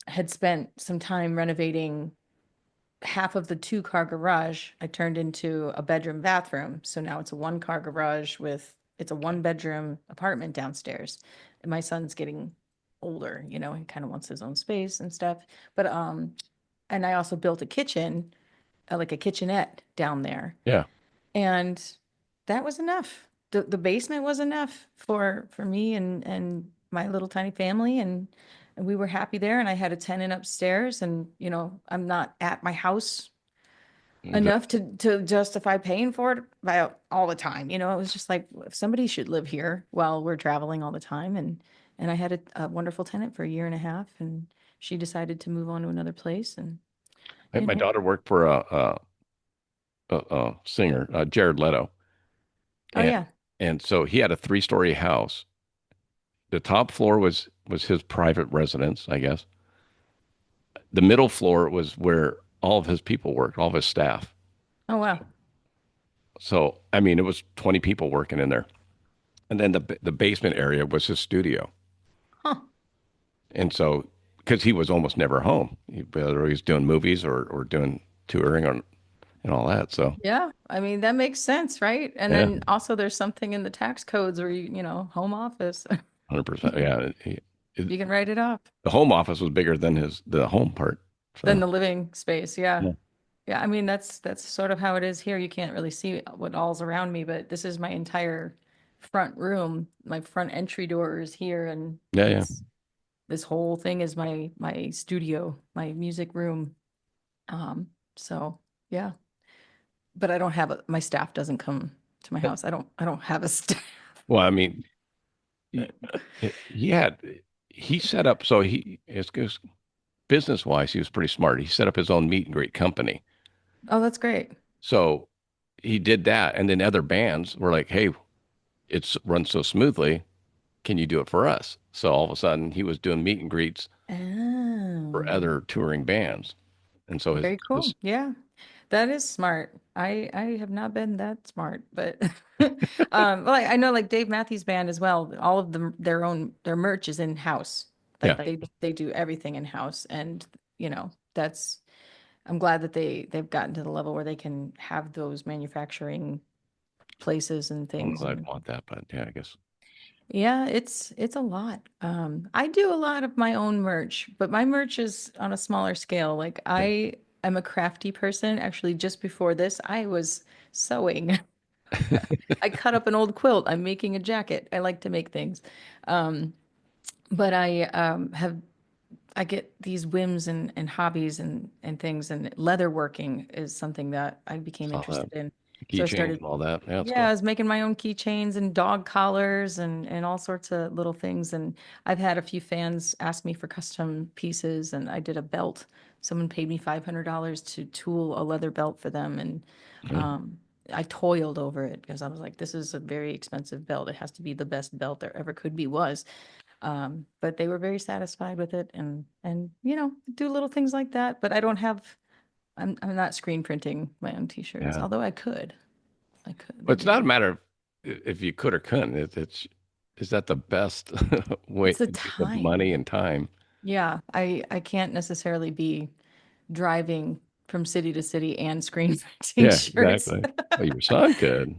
had spent some time renovating half of the two-car garage. I turned into a bedroom bathroom. So now it's a one-car garage with it's a one-bedroom apartment downstairs. And my son's getting older, he kind of wants his own space and stuff. But and I also built a kitchen, like a kitchenette down there. Yeah. And that was enough. The basement was enough for me and my little tiny family, and we were happy there. And I had a tenant upstairs, and I'm not at my house Exactly. enough to justify paying for it by all the time. It was just like if somebody should live here while we're traveling all the time. And I had a wonderful tenant for a year and a half, and she decided to move on to another place, and you My know, daughter worked for a singer, Jared Leto, oh and yeah, so he had a 3-story house. The top floor was his private residence, I guess. The middle floor was where all of his people worked, all of his staff. oh wow, So, I mean, it was 20 people working in there. And then the basement area was his studio. huh. And so, because he was almost never home, whether he was doing movies or doing touring and all that. So, Yeah, I mean that makes sense, right? And yeah, then also there's something in the tax codes where home office. 100%. Yeah. You can write it off. The home office was bigger than the home part. Then So, the living space, yeah. yeah, Yeah, I mean that's sort of how it is here. You can't really see what all's around me, but this is my entire front room. My front entry door is here, and yeah, yeah. it's this whole thing is my studio, my music room. Um, so yeah, but I don't have my staff doesn't come to my house. I don't have a staff. Well, I mean, he, he had, he set up, so it's business wise, he was pretty smart. He set up his own meet and greet company. Oh, that's great. So he did that. And then other bands were like, hey, it's run so smoothly. Can you do it for us? So all of a sudden he was doing meet and greets for Oh, other touring bands. And so very his cool. Yeah, that is smart. I have not been that smart, but well, I know like Dave Matthews Band as well. All of them, their merch is in house. yeah, Like they do everything in house, and that's. I'm glad that they've gotten to the level where they can have those manufacturing places and I don't things. know that And I'd want that, but yeah, I guess. yeah, it's a lot. I do a lot of my own merch, but my merch is on a smaller scale. Like Yeah. I am a crafty person. Actually, just before this, I was sewing. I cut up an old quilt. I'm making a jacket. I like to make things. Um, but I get these whims and hobbies and things, and leather working is something that I became Saw that. interested in. So I Keychains started, and all that. Yeah, it's yeah, I cool. was making my own keychains and dog collars and all sorts of little things. And I've had a few fans ask me for custom pieces, and I did a belt. Someone paid me $500 to tool a leather belt for them, and Yeah. um, I toiled over it because I was like, this is a very expensive belt. It has to be the best belt there ever could be was. But they were very satisfied with it, and do little things like that. But I don't have. I'm not screen printing my own t-shirts, Yeah. although I could. I could. But That'd it's be not a great. matter of if you could or couldn't. It's is that the best It's way the use of money time. and time? Yeah, I can't necessarily be driving from city to city and screen printing Yeah, shirts. exactly. Well, your son could.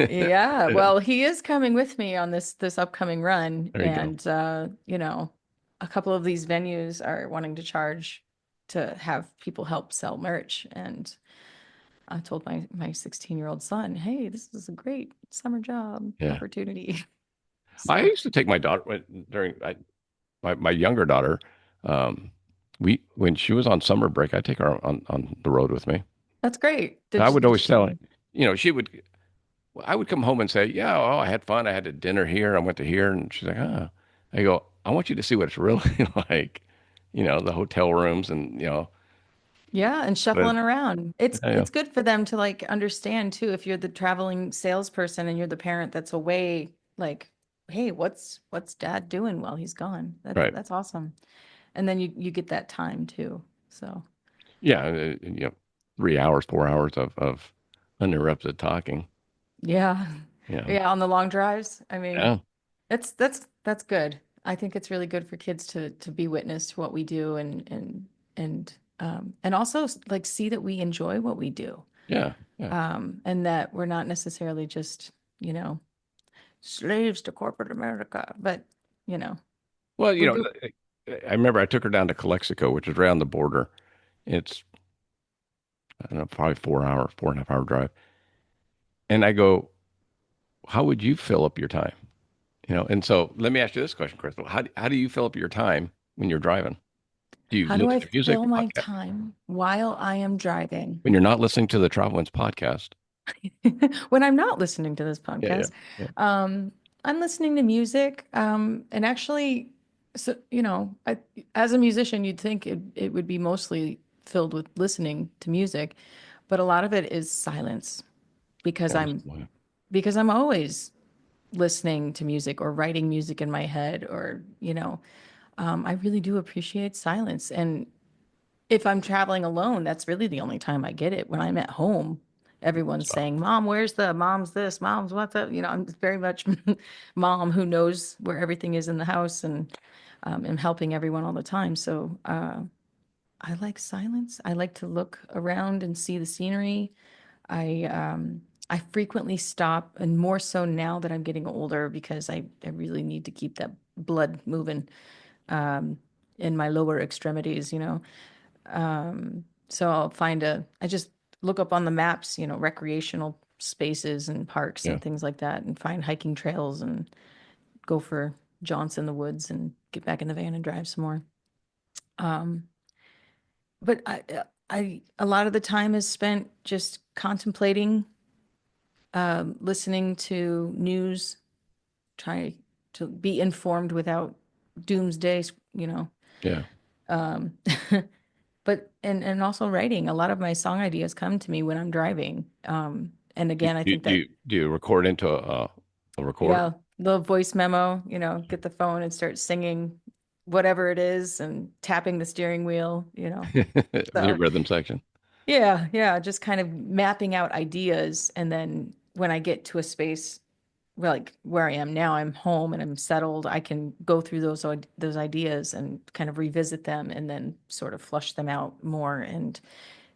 Yeah, well, he is coming with me on this upcoming run, There you go. and a couple of these venues are wanting to charge to have people help sell merch, and I told my 16-year-old son, "Hey, this is a great summer job Yeah. opportunity." I So used to take my daughter during my younger daughter. Um, we when she was on summer break, I'd take her on the road with me. that's great. I would Did always tell her, she? she would. I would come home and say, "Yeah, oh, I had fun. I had a dinner here. I went to here," and she's like, "Ah." I go, "I want you to see what it's really like. The hotel rooms and Yeah, and but shuffling around. It's yeah, it's good for them to like understand too if you're the traveling salesperson and you're the parent that's away, like, hey, what's dad doing while he's gone? right, That's awesome. And then you get that time too. So, yeah, 3 hours, 4 hours of uninterrupted talking. yeah. Yeah, Yeah, on the long drives. I mean, yeah, that's good. I think it's really good for kids to be witness to what we do and also like see that we enjoy what we do. yeah, yeah. And that we're not necessarily just, you know, slaves to corporate America, but you know, Well, we're do I remember I took her down to Calexico, which is right on the border. It's I don't know, probably 4 hour, 4.5 hour drive. And I go, how would you fill up your time? And so let me ask you this question, Crystal. How do you fill up your time when you're driving? Do you how do listen I to music fill or my podcast? time while I am driving? When you're not listening to the Travel Winds podcast? When I'm not listening to this Yeah, yeah, podcast, yeah, um, I'm listening to music. And actually, so as a musician, you'd think it would be mostly filled with listening to music, but a lot of it is silence because yeah, I'm always listening to music or writing music in my head or I really do appreciate silence. And if I'm traveling alone, that's really the only time I get it. When I'm at home, everyone's so, saying, Mom, where's the mom's this, mom's what's up? I'm very much mom who knows where everything is in the house and am helping everyone all the time. So I like silence. I like to look around and see the scenery. I frequently stop, and more so now that I'm getting older because I really need to keep that blood moving in my lower extremities. So I just look up on the maps, recreational spaces and parks yeah. and things like that and find hiking trails and go for jaunts in the woods and get back in the van and drive some more. Um, but a lot of the time is spent just contemplating, listening to news, try to be informed without doomsday, you know. Yeah. Um, but and also writing. A lot of my song ideas come to me when I'm driving. And Do, again, I do, think do that you do you record into a recorder? yeah, little voice memo, get the phone and start singing whatever it is and tapping the steering wheel. Your So rhythm section? yeah, yeah, just kind of mapping out ideas. And then when I get to a space like where I am now, I'm home and I'm settled. I can go through those ideas and kind of revisit them and then sort of flush them out more and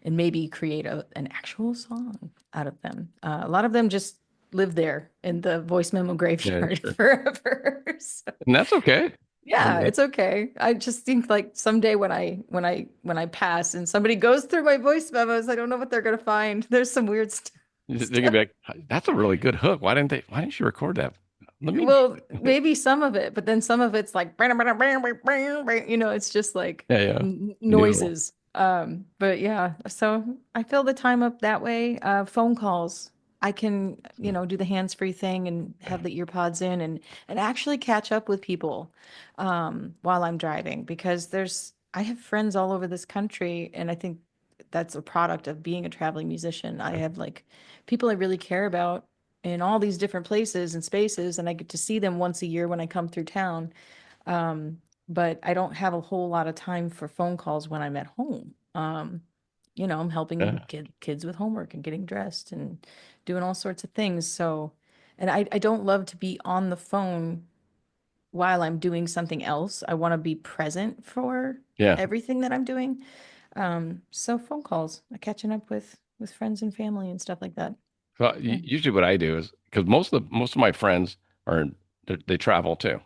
maybe create an actual song out of them. A lot of them just live there in the voice memo Yeah, graveyard sure. forever. So, And that's okay. I yeah, mean, it's okay. I just think like someday when I pass and somebody goes through my voice memos, I don't know what they're gonna find. There's some weird they can stuff. be like, "That's a really good hook. Why didn't you record that? Let me." Well, maybe some of it, but then some of it's like, it's just like Yeah, yeah. Noodle. noises. But yeah, so I fill the time up that way. Phone calls. I can, do the hands-free thing and have the ear pods in and actually catch up with people while I'm driving because I have friends all over this country, and I think that's a product of being a traveling musician. I have like people I really care about in all these different places and spaces, and I get to see them once a year when I come through town. Um, but I don't have a whole lot of time for phone calls when I'm at home. I'm helping Yeah. kids with homework and getting dressed and doing all sorts of things. So, and I don't love to be on the phone while I'm doing something else. I want to be present for Yeah. everything that I'm doing. So phone calls, catching up with friends and family and stuff like that. So Yeah. usually what I do is because most of my friends are they travel too.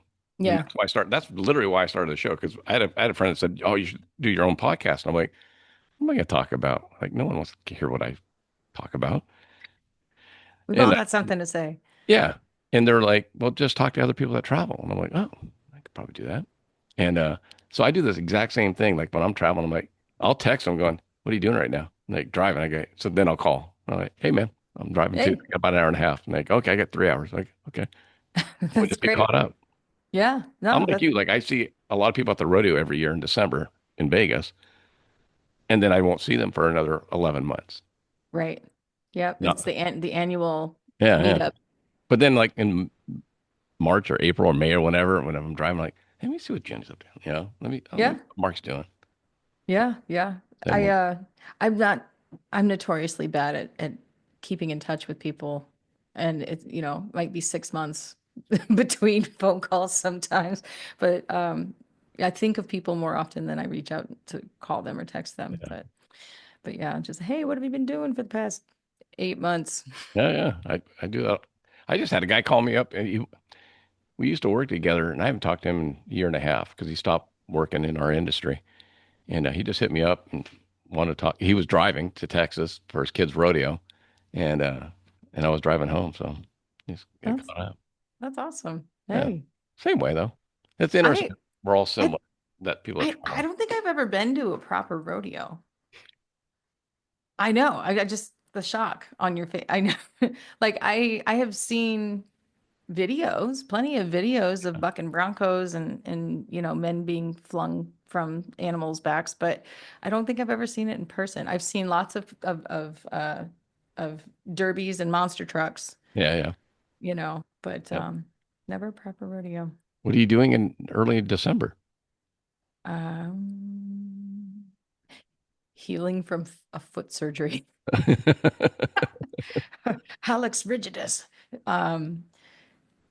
And Yeah. that's literally why I started the show because I had a friend that said, "Oh, you should do your own podcast." And I'm like, "What am I going to talk about? Like, no one wants to hear what I talk about." We've And all got something to say. yeah, and they're like, "Well, just talk to other people that travel." And I'm like, "Oh, I could probably do that." And so I do this exact same thing. Like when I'm traveling, I'm like, I'll text them going, "What are you doing right now?" I'm like driving. I go, so then I'll call. I'm like, "Hey man, I'm driving too. Hey, I got about an hour and a half." I'm like, "Okay, I got 3 hours." Like, okay, we that's just get great. caught up. Yeah. I'm No, like that you. Like I see a lot of people at the rodeo every year in December in Vegas, and then I won't see them for another 11 months. right. Yep. No, It's the annual yeah, yeah. meetup. But then like in March or April or May or whenever, when I'm driving, like, hey, let me see what Jenny's up to. Let me Yeah. what Mark's doing. Yeah. Yeah. Same I way. uh I'm not I'm notoriously bad at keeping in touch with people. And it, might be 6 months between phone calls sometimes. But I think of people more often than I reach out to call them or text them. Yeah, But yeah, just hey, what have you been doing for the past 8 months? yeah, yeah. I do that. I just had a guy call me up, and we used to work together, and I haven't talked to him in a year and a half because he stopped working in our industry. And he just hit me up and wanted to talk. He was driving to Texas for his kid's rodeo, and uh, and I was driving home, so he's got That's caught up. that's awesome. Yeah, Hey, same way though. It's interesting. I We're all I similar. That people that I travel. don't think I've ever been to a proper rodeo. I know. I just the shock on your face. I know. Like I have seen videos, plenty of videos of bucking broncos and men being flung from animals' backs, but I don't think I've ever seen it in person. I've seen lots of derbies and monster trucks, Yeah, yeah. but Yep. never a proper rodeo. What are you doing in early December? Um, Healing from a foot surgery. Hallux rigidus. Um,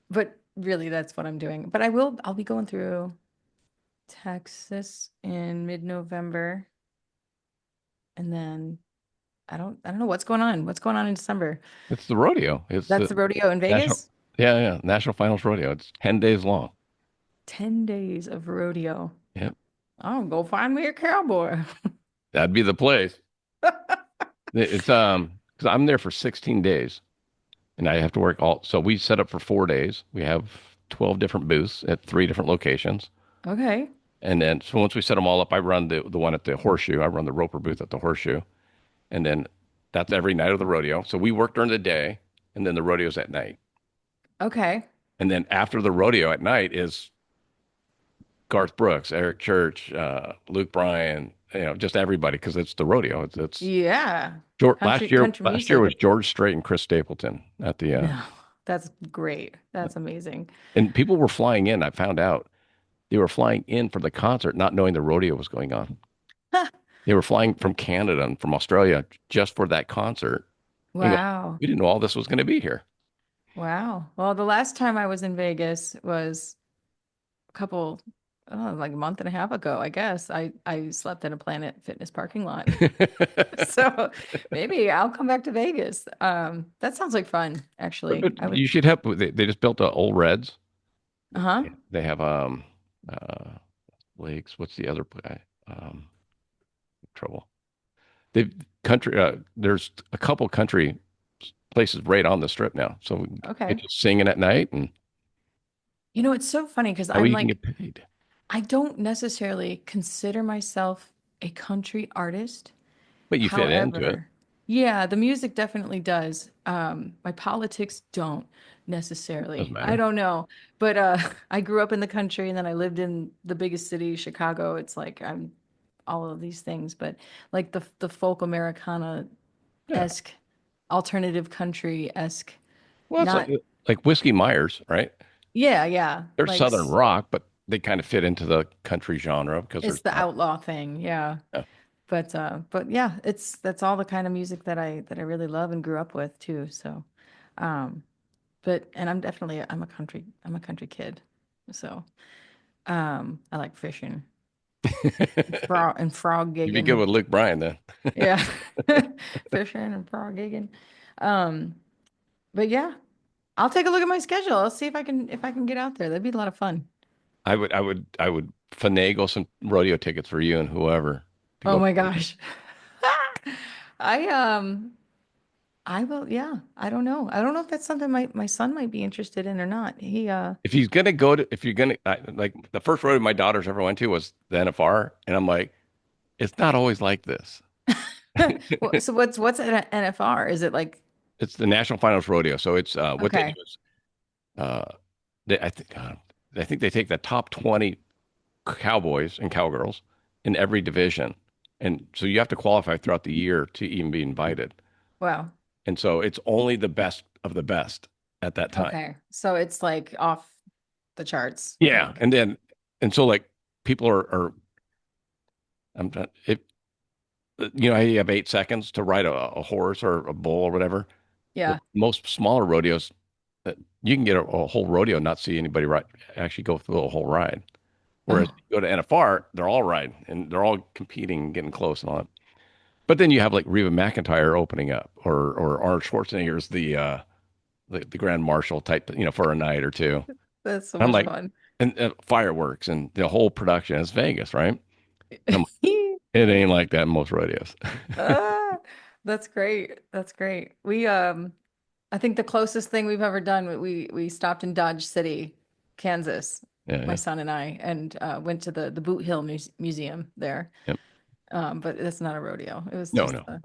but really that's what I'm doing. But I'll be going through Texas in mid-November, and then I don't know what's going on. What's going on in December? It's the rodeo. It's That's the the rodeo in national. Vegas? Yeah, yeah. National Finals Rodeo. It's 10 days long. 10 days of rodeo. Yep. Oh, go find me a cowboy. That'd be the place. It's because I'm there for 16 days and I have to work all. So we set up for 4 days. We have 12 different booths at three different locations. Okay. And then so once we set them all up, I run the one at the Horseshoe. I run the Roper booth at the Horseshoe. And then that's every night of the rodeo. So we work during the day and then the rodeo's at night. Okay. And then after the rodeo at night is Garth Brooks, Eric Church, Luke Bryan, just everybody because it's the rodeo. It's Yeah. George, Country country last year music. was George Strait and Chris Stapleton at the No, that's great. That's amazing. and people were flying in. I found out they were flying in for the concert, not knowing the rodeo was going on. They were flying from Canada and from Australia just for that concert. And going, Wow. we didn't know all this was going to be here. Wow. Well, the last time I was in Vegas was a couple, oh, like a month and a half ago, I guess. I slept in a Planet Fitness parking lot. So maybe I'll come back to Vegas. That sounds like fun, actually. But I would, you should help. They just built a old Reds. uh-huh. They have lakes. What's the other guy? Trouble. They've country. There's a couple country places right on the strip now, so we can get Okay. you singing at night, and It's so funny because that way I'm you can like, get paid. I don't necessarily consider myself a country artist. But you fit into it. However, Yeah, the music definitely does. My politics don't Doesn't necessarily. I matter. don't know. But I grew up in the country and then I lived in the biggest city, Chicago. It's like I'm all of these things, but like the folk Americana-esque, Yeah. alternative country-esque, Well, it's not like Whiskey Myers, right? yeah, yeah. They're Southern rock, but they kind of fit into the country genre because It's there's the not. outlaw thing, yeah. Yeah. But yeah, it's that's all the kind of music that I really love and grew up with too. So um but and I'm a country kid. So I like fishing, frog You'd be good gigging. with Luke Bryan then. Yeah. Fishing and frog gigging. Um but yeah, I'll take a look at my schedule. I'll see if I can get out there. That'd be a lot of fun. I would finagle some rodeo tickets for you and whoever to Oh go. my gosh. I I will, yeah. I don't know. I don't know if that's something my son might be interested in or not. If he's gonna go to, if you're gonna like the first rodeo my daughters ever went to was the NFR, and I'm like, it's not always like this. So what's an NFR? Is it like It's the National Finals Rodeo, so it's what they do okay. is uh, I think they take the top 20 cowboys and cowgirls in every division, and so you have to qualify throughout the year to even be invited, Wow. and so it's only the best of the best at that time. Okay. So it's like off the charts. Yeah, Like, and then and so like people are I'm not, it you have 8 seconds to ride a horse or a bull or whatever. Well, yeah. most smaller rodeos, you can get a whole rodeo and not see anybody actually go through a whole ride. Whereas Oh, you go to NFR, they're all riding and they're all competing and getting close and all that. But then you have like Reba McEntire opening up, or Arnold Schwarzenegger's the Grand Marshal type, for a night or two. that's so And I'm much like, fun. and fireworks and the whole production. It's Vegas, right? And I'm like, it ain't like that in most rodeos. Ah, that's great. That's great. I think the closest thing we've ever done, we stopped in Dodge City, Kansas, Yeah, my yeah. son and I, and went to the Boot Hill Museum there. Yep. But that's not a rodeo. It was No, just no.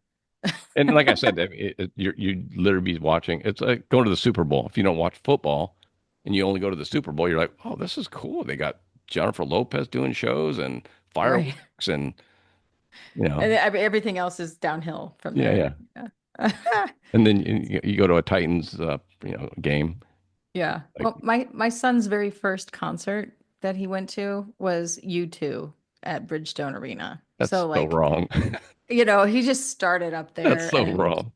And like I said, I mean, you literally be watching. It's like going to the Super Bowl. If you don't watch football and you only go to the Super Bowl, you're like, oh, this is cool. They got Jennifer Lopez doing shows and right. fireworks and And then everything else is downhill from yeah, there. yeah. Yeah. And then you go to a Titans game. Yeah. Like Well, my son's very first concert that he went to was U2 at Bridgestone Arena. that's So so like, wrong. he just started up That's there so and wrong.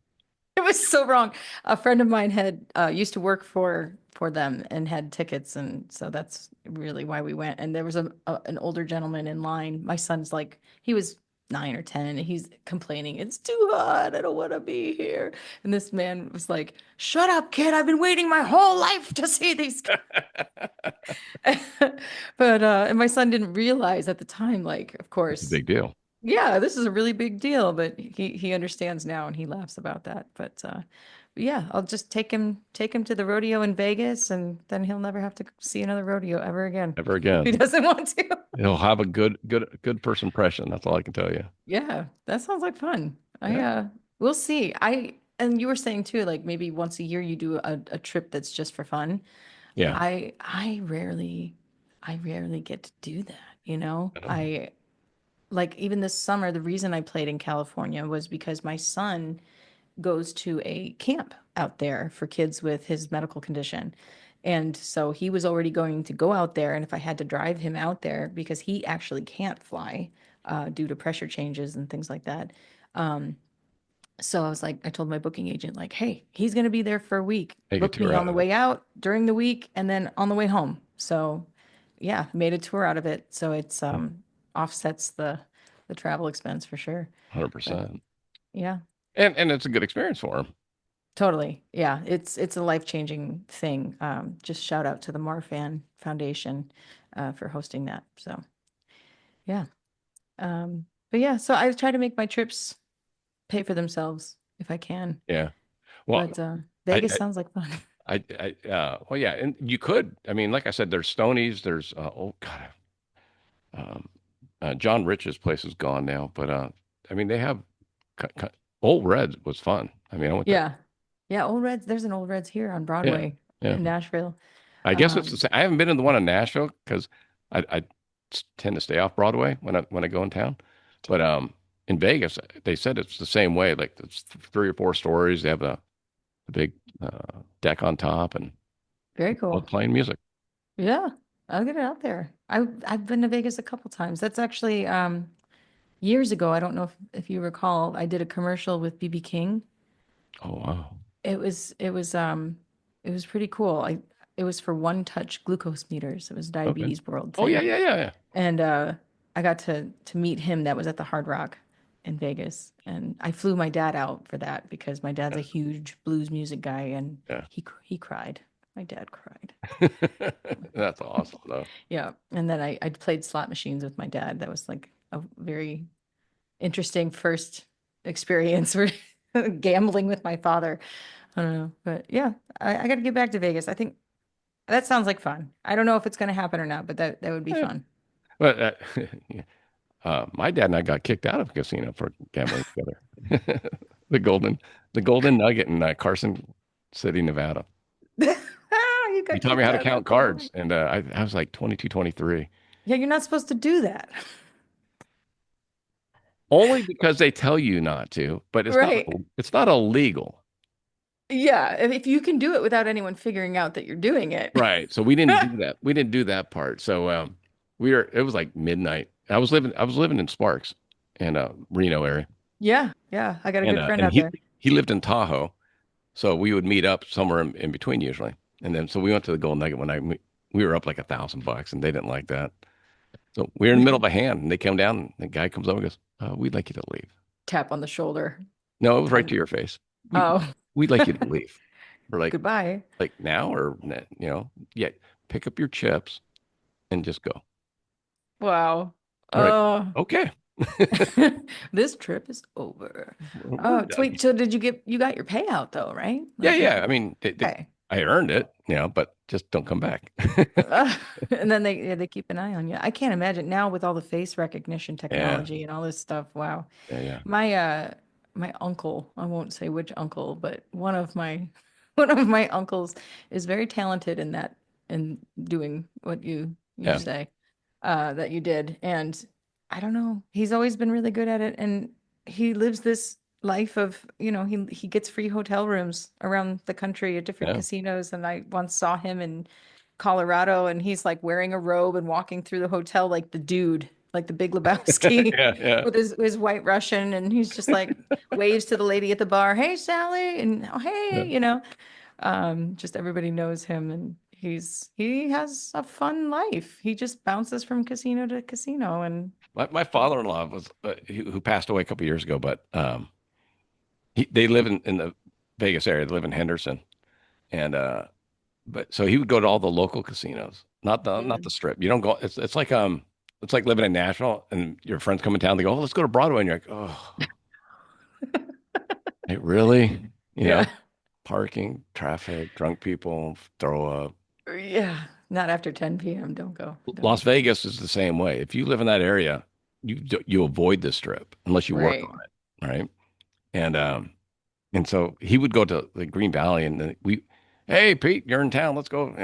it was so wrong. A friend of mine had used to work for them and had tickets, and so that's really why we went. And there was an older gentleman in line. My son's like he was 9 or 10, and he's complaining, "It's too hot. I don't want to be here." And this man was like, "Shut up, kid! I've been waiting my whole life to see these." But and my son didn't realize at the time, like, of It's a course, big deal. yeah, this is a really big deal, but he understands now and he laughs about that. But yeah, I'll just take him to the rodeo in Vegas and then he'll never have to see another rodeo ever again. Never If he again. doesn't want to. He'll have a good first impression. That's all I can tell you. Yeah, that sounds like fun. Yeah. We'll see. And you were saying too, like maybe once a year you do a trip that's just for fun. Yeah. I rarely get to do that, you know? I know. I like even this summer, the reason I played in California was because my son goes to a camp out there for kids with his medical condition. And so he was already going to go out there. And if I had to drive him out there because he actually can't fly due to pressure changes and things like that. Um, so I was like, I told my booking agent, like, hey, he's going to be there for a week. Take a Book tour me on out the of it. way out during the week and then on the way home. So yeah, made a tour out of it. So it's offsets the travel expense for sure. But 100%. yeah, And it's a good experience for him. totally. Yeah, it's a life-changing thing. Just shout out to the Marfan Foundation for hosting that. So yeah. But yeah, so I try to make my trips pay for themselves if I can. Yeah. Well, But I, Vegas sounds like fun. well, yeah, and you could. I mean, like I said, there's Stonies. There's oh God, um, John Rich's place is gone now, but I mean, they have Old Red was fun. I mean, I went there. Yeah. Yeah, Old Reds. There's an Old Reds here on Yeah, Broadway yeah. in Nashville. I guess it's the Um, same. I haven't been in the one in Nashville because I tend to stay off Broadway when I go in town. But in Vegas, they said it's the same way. Like it's 3 or 4 stories. They have a big deck on top and Very all cool. playing music. Yeah, I'll get it out there. I've been to Vegas a couple times. That's actually years ago. I don't know if you recall, I did a commercial with BB King. Oh wow. It was pretty cool. It was for One Touch glucose meters. It was a Okay. Diabetes World Oh yeah, thing. yeah, yeah, yeah. And I got to meet him. That was at the Hard Rock in Vegas. And I flew my dad out for that because my dad's a huge blues music guy and Yeah. he cried. My dad cried. That's awesome though. Yeah. And then I played slot machines with my dad. That was like a very interesting first experience for gambling with my father. I don't know. But yeah, I got to get back to Vegas. I think that sounds like fun. I don't know if it's going to happen or not, but that would be Yeah. fun. But my dad and I got kicked out of a casino for gambling together. The Golden, the Golden Nugget in Carson City, Nevada. You He got taught me kicked how to out of the count golden. cards, and I was like 22, 23. Yeah, you're not supposed to do that. Only because they tell you not to, but Right. it's not illegal. Yeah. If you can do it without anyone figuring out that you're doing it. Right. So we didn't do that. We didn't do that part. So it was like midnight. I was living in Sparks in Reno area. Yeah. Yeah. I got a And good uh friend and out he there. he lived in Tahoe. So we would meet up somewhere in between usually. And then so we went to the Golden Nugget one night. We were up like $1,000 and they didn't like that. So we were in the middle of a hand and they come down and the guy comes over and goes, we'd like you to leave. Tap on the shoulder. No, it was right Time. to your face. Oh, We'd like you to leave. We're goodbye. like now or yeah, pick up your chips and just go. Wow. We're like, Oh, okay, this trip is over. we're Oh, done. wait. So you got your payout though, right? Yeah, Like yeah. I mean, okay. I earned it, but just don't come back. And then they keep an eye on you. I can't imagine now with all the face recognition Yeah, technology and all this stuff. Wow. yeah, yeah, My uncle, I won't say which uncle, but one of my one of my uncles is very talented in that in doing what you yeah, say that you did. And I don't know, he's always been really good at it and he lives this life of, he gets free hotel rooms around the country at different yeah, casinos and I once saw him in Colorado and he's like wearing a robe and walking through the hotel like the dude, like the Big Lebowski yeah, yeah, with his white Russian and he's just like waves to the lady at the bar, "Hey Sally," and "Oh, hey," yeah. just everybody knows him and he has a fun life. He just bounces from casino to casino and My father-in-law was who passed away a couple years ago, but they live in the Vegas area. They live in Henderson, and but so he would go to all the local casinos, not yeah. the strip. You don't go. It's like living in Nashville, and your friends come in town. They go, "Oh, let's go to Broadway," and you're like, "Oh, hey, really?" Yeah. Parking, traffic, drunk people, throw up. Yeah. Not after 10 p.m. Don't go. Don't Las go. Vegas is the same way. If you live in that area, you avoid the strip unless you work Right. on it, right? And so he would go to the Green Valley, and then hey Pete, you're in town, let's go.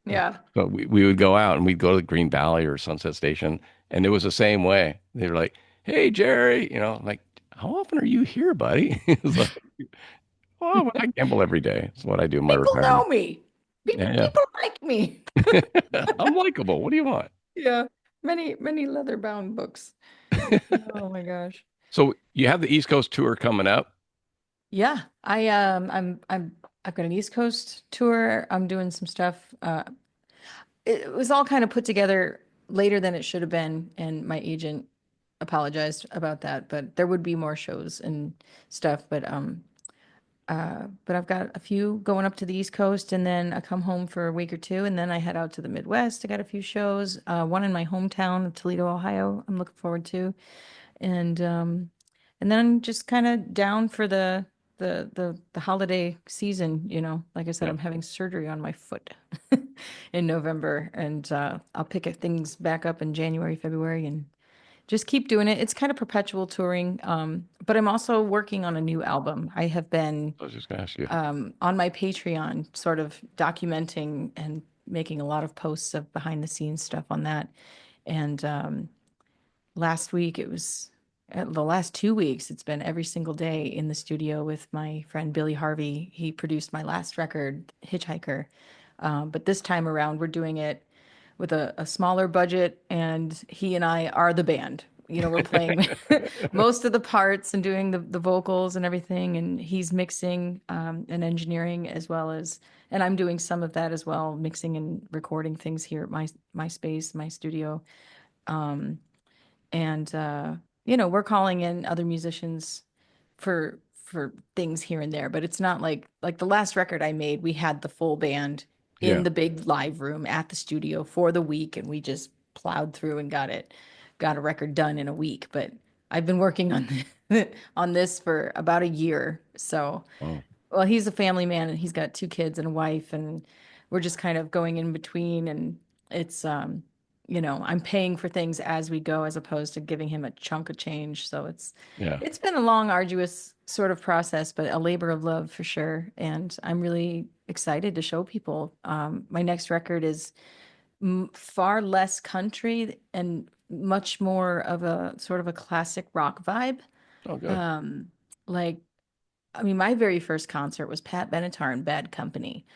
Yeah. So we would go out and we'd go to the Green Valley or Sunset Station, and it was the same way. They were like, "Hey Jerry," like, "How often are you here, buddy?" It's like, "Oh, well, I gamble every day. It's what I do in my People retirement." know me. Yeah, People like me. yeah. I'm likable. What do you want? Yeah. Many leather bound books. Oh my gosh. So you have the East Coast tour coming up. Yeah, I've got an East Coast tour. I'm doing some stuff. It was all kind of put together later than it should have been, and my agent apologized about that. But there would be more shows and stuff. But I've got a few going up to the East Coast, and then I come home for a week or two, and then I head out to the Midwest. I got a few shows. One in my hometown of Toledo, Ohio. I'm looking forward to and and then just kind of down for the holiday season, like I said, Yeah. I'm having surgery on my foot in November and I'll pick things back up in January, February and just keep doing it. It's kind of perpetual touring. But I'm also working on a new album. I have been I was just gonna ask you. on my Patreon, sort of documenting and making a lot of posts of behind the scenes stuff on that. And last week it was the last 2 weeks, it's been every single day in the studio with my friend Billy Harvey. He produced my last record, Hitchhiker. But this time around, we're doing it with a smaller budget, and he and I are the band. You know, we're playing most of the parts and doing the vocals and everything, and he's mixing and engineering as well as, and I'm doing some of that as well, mixing and recording things here at my space, my studio. And you know, we're calling in other musicians for things here and there, but it's not like the last record I made, we had the full band in Yeah. the big live room at the studio for the week, and we just plowed through and got a record done in a week. But I've been working on on this for about a year. So Oh, well, he's a family man and he's got two kids and a wife, and we're just kind of going in between. And it's, you know, I'm paying for things as we go as opposed to giving him a chunk of change. So yeah. it's been a long, arduous sort of process, but a labor of love for sure. And I'm really excited to show people. My next record is far less country and much more of a sort of a classic rock vibe. Oh, good. Um, like I mean, my very first concert was Pat Benatar and Bad Company.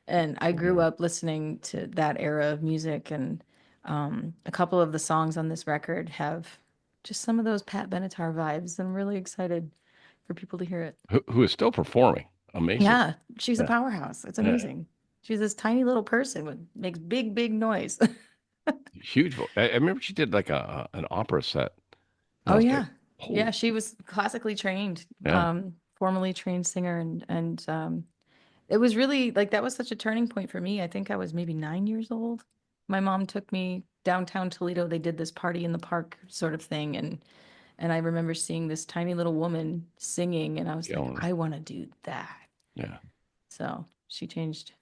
And I grew Yeah. up listening to that era of music. And a couple of the songs on this record have just some of those Pat Benatar vibes. I'm really excited for people to hear it. Who is still performing? Amazing. Yeah, she's a Yeah. powerhouse. It's Yeah. amazing. She's this tiny little person with makes big, big noise. Huge. I remember she did like an opera set. And I Oh was like, yeah. Yeah, holy, she was classically trained, yeah. formally trained singer, and it was really like that was such a turning point for me. I think I was maybe 9 years old. My mom took me downtown Toledo. They did this party in the park sort of thing, and I remember seeing this tiny little woman singing, and I was like, Killing it. I want to do that. Yeah. So she changed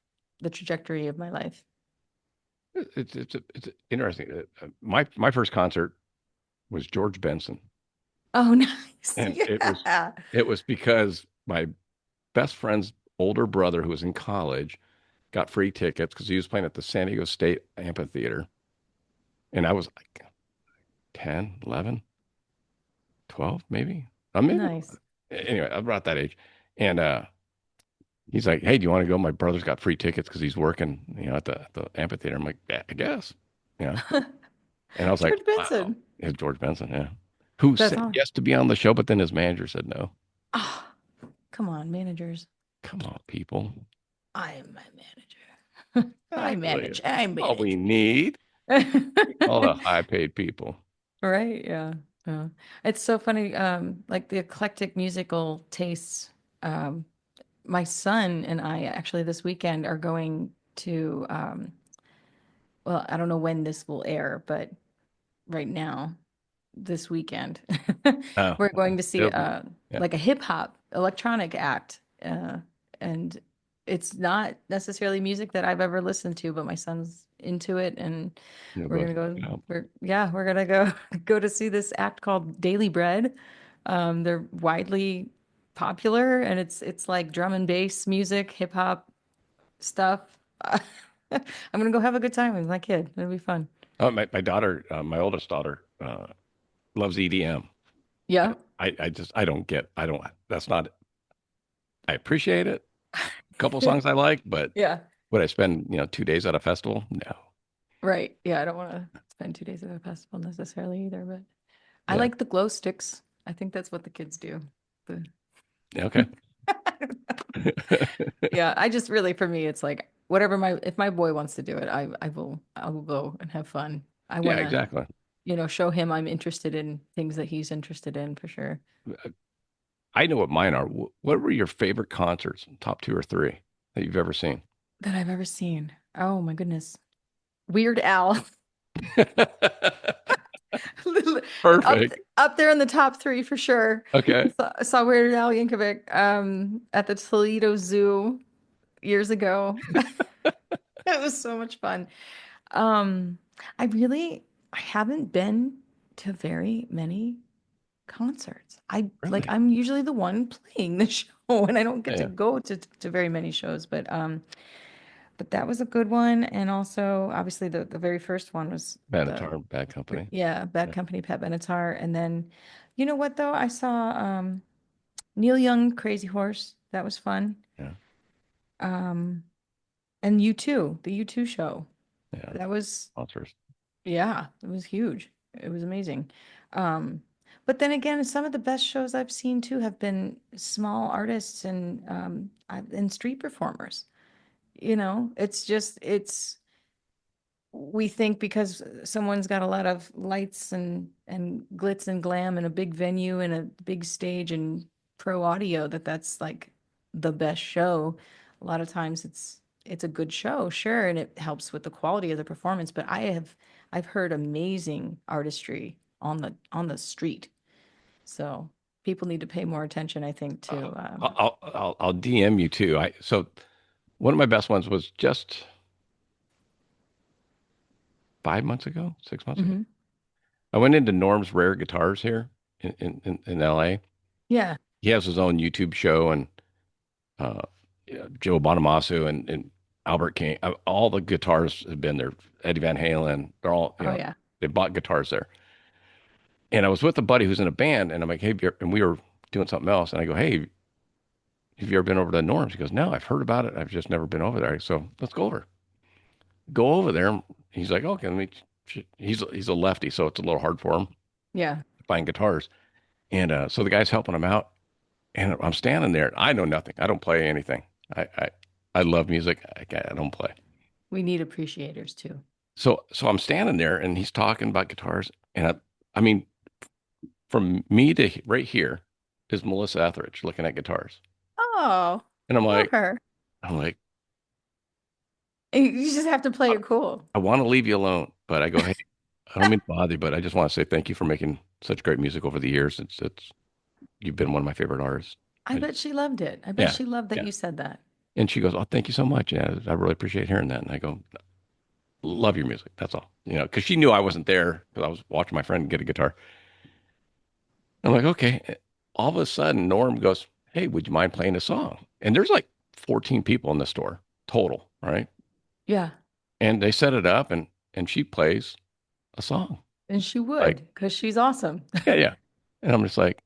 the trajectory of my life. It's interesting. My first concert was George Benson, Oh, nice. and Yeah. it was because my best friend's older brother, who was in college, got free tickets because he was playing at the San Diego State Amphitheater, and I was like 10, 11, 12, maybe. Maybe. Nice. Anyway, I'm about that age, and he's like, "Hey, do you want to go? My brother's got free tickets because he's working, at the amphitheater." I'm like, "Yeah, I guess, you know." And I was like, George "Wow, Benson. it's George Benson, yeah." Who That's said all. yes to be on the show, but then his manager said no. Oh, come on, managers. Come on, people. I am my manager. I Exactly. manage. I That's all we manage. need. All the high-paid people. Right, yeah. Yeah. It's so funny, like the eclectic musical tastes. Um, my son and I actually this weekend are going to well, I don't know when this will air, but right now, this weekend, Oh, we're well, going to see it'll be, yeah. like a hip hop electronic act. And it's not necessarily music that I've ever listened to, but my son's into it, and You'll we're both gonna check go. it out. We're gonna go go to see this act called Daily Bread. They're widely popular, and it's like drum and bass music, hip hop stuff. I'm gonna go have a good time with my kid. It'll be fun. Oh, my daughter, my oldest daughter, loves EDM. Yeah, I don't get, I don't, that's not, I appreciate it. A couple songs I like, but yeah, would I spend, 2 days at a festival? No. right. Yeah, I don't want to spend 2 days at a festival necessarily either, but I Yeah. like the glow sticks. I think that's what the kids do. The Yeah, okay. Yeah, I just really for me it's like whatever my if my boy wants to do it, I will go and have fun. I Yeah, want to, exactly. show him I'm interested in things that he's interested in for sure. I know what mine are. What were your favorite concerts, top two or three that you've ever seen? That I've ever seen. Oh my goodness. Weird Al. Up Perfect. up there in the top three for sure. Okay. Saw Weird Al Yankovic at the Toledo Zoo years ago. It was so much fun. Um, I haven't been. to very many concerts. Really? I'm usually the one playing the show and I don't get to Yeah. go to very many shows, but that was a good one. And also obviously the very first one was the Benatar, Bad Company. yeah, Bad Yeah. Company, Pat Benatar. And then you know what though? I saw Neil Young, Crazy Horse. That was fun. Yeah. Um and U2, the U2 show. Yeah. That was Sponsors. yeah, it was huge. It was amazing. Um, but then again, some of the best shows I've seen too have been small artists and street performers. You know, it's just it's we think because someone's got a lot of lights and glitz and glam and a big venue and a big stage and pro audio that that's like the best show. A lot of times it's a good show, sure, and it helps with the quality of the performance, but I've heard amazing artistry on the street. So people need to pay more attention, I think, to I'll DM you too. So one of my best ones was just 5 months ago, 6 months ago. Mhm. I went into Norm's Rare Guitars here in LA. Yeah. He has his own YouTube show, and uh, yeah, Joe Bonamassa and Albert King. All the guitars have been there. Eddie Van Halen. They're all, Oh yeah. they bought guitars there. And I was with a buddy who's in a band, and I'm like, hey, and we were doing something else. And I go, hey, have you ever been over to Norm's? He goes, no, I've heard about it. I've just never been over there. So let's go over. Go over there. He's like, okay, let me. He's a lefty, so it's a little hard for him Yeah. buying guitars. And so the guy's helping him out, and I'm standing there. I know nothing. I don't play anything. I love music. I don't play. We need appreciators too. So I'm standing there, and he's talking about guitars, and I mean, from me to right here is Melissa Etheridge looking at guitars, Oh, and love her. I'm like, You just have to play I, it cool. I want to leave you alone, but I go, hey, I don't mean to bother you, but I just want to say thank you for making such great music over the years. It's you've been one of my favorite artists. I I, bet she loved it. I bet yeah, she loved that yeah. you said that. And she goes, oh, thank you so much. Yeah, I really appreciate hearing that. And I go, love your music. That's all. Because she knew I wasn't there because I was watching my friend get a guitar. I'm like, okay. All of a sudden, Norm goes, hey, would you mind playing a song? And there's like 14 people in the store total, right? Yeah. And they set it up, and she plays a song. And she Like, would, because she's awesome. yeah, yeah. And I'm just like,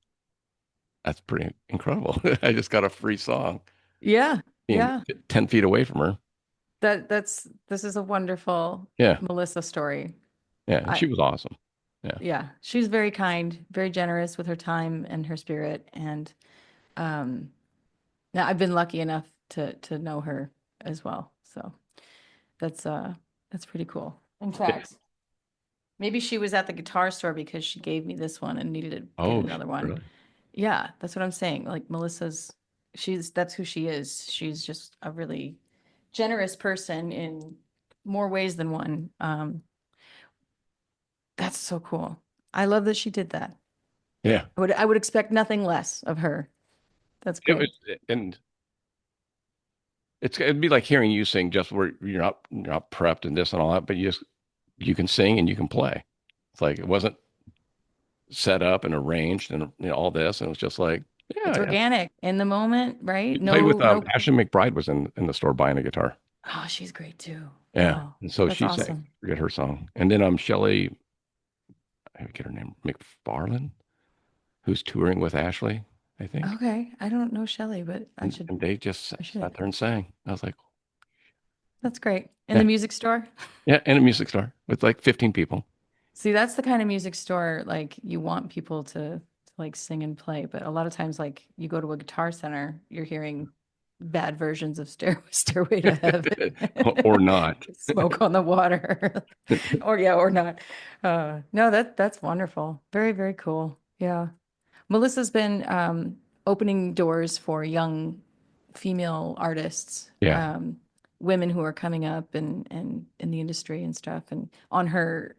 that's pretty incredible. I just got a free song Yeah. being Yeah. 10 feet away from her. This is a wonderful Yeah. Melissa story. Yeah. And I she was awesome. Yeah. yeah, she's very kind, very generous with her time and her spirit. And um now I've been lucky enough to know her as well. So that's uh that's pretty cool. In Yeah. fact, maybe she was at the guitar store because she gave me this one and needed to get Oh, another one. really? Yeah, that's what I'm saying. Like Melissa's, that's who she is. She's just a really generous person in more ways than one. That's so cool. I love that she did that. Yeah. I would expect nothing less of her. That's It was, good. and it'd be like hearing you sing just where you're not prepped and this and all that, but you can sing and you can play. It's like it wasn't set up and arranged and all this, and it was just like, It's yeah, yeah. organic in the moment, We right? played with No. Ashley McBride was in the store buying a guitar. Oh, she's great too. Yeah, Oh, and so that's she sang, awesome. forget her song, and then Shelley, I forget her name, McFarlane, who's touring with Ashley, I think, Okay. I don't know Shelley, but and they just I sat should. there and sang. I was like, That's great. In the yeah, music store? yeah, and a music store with like 15 people. See, that's the kind of music store like you want people to like sing and play, but a lot of times like you go to a guitar center, you're hearing bad versions of Stairway to Or Heaven, not. Smoke on the Water, or yeah, or not. No, that's wonderful. Very, very cool. Yeah. Melissa's been opening doors for young female artists, Yeah. women who are coming up and in the industry and stuff. And on her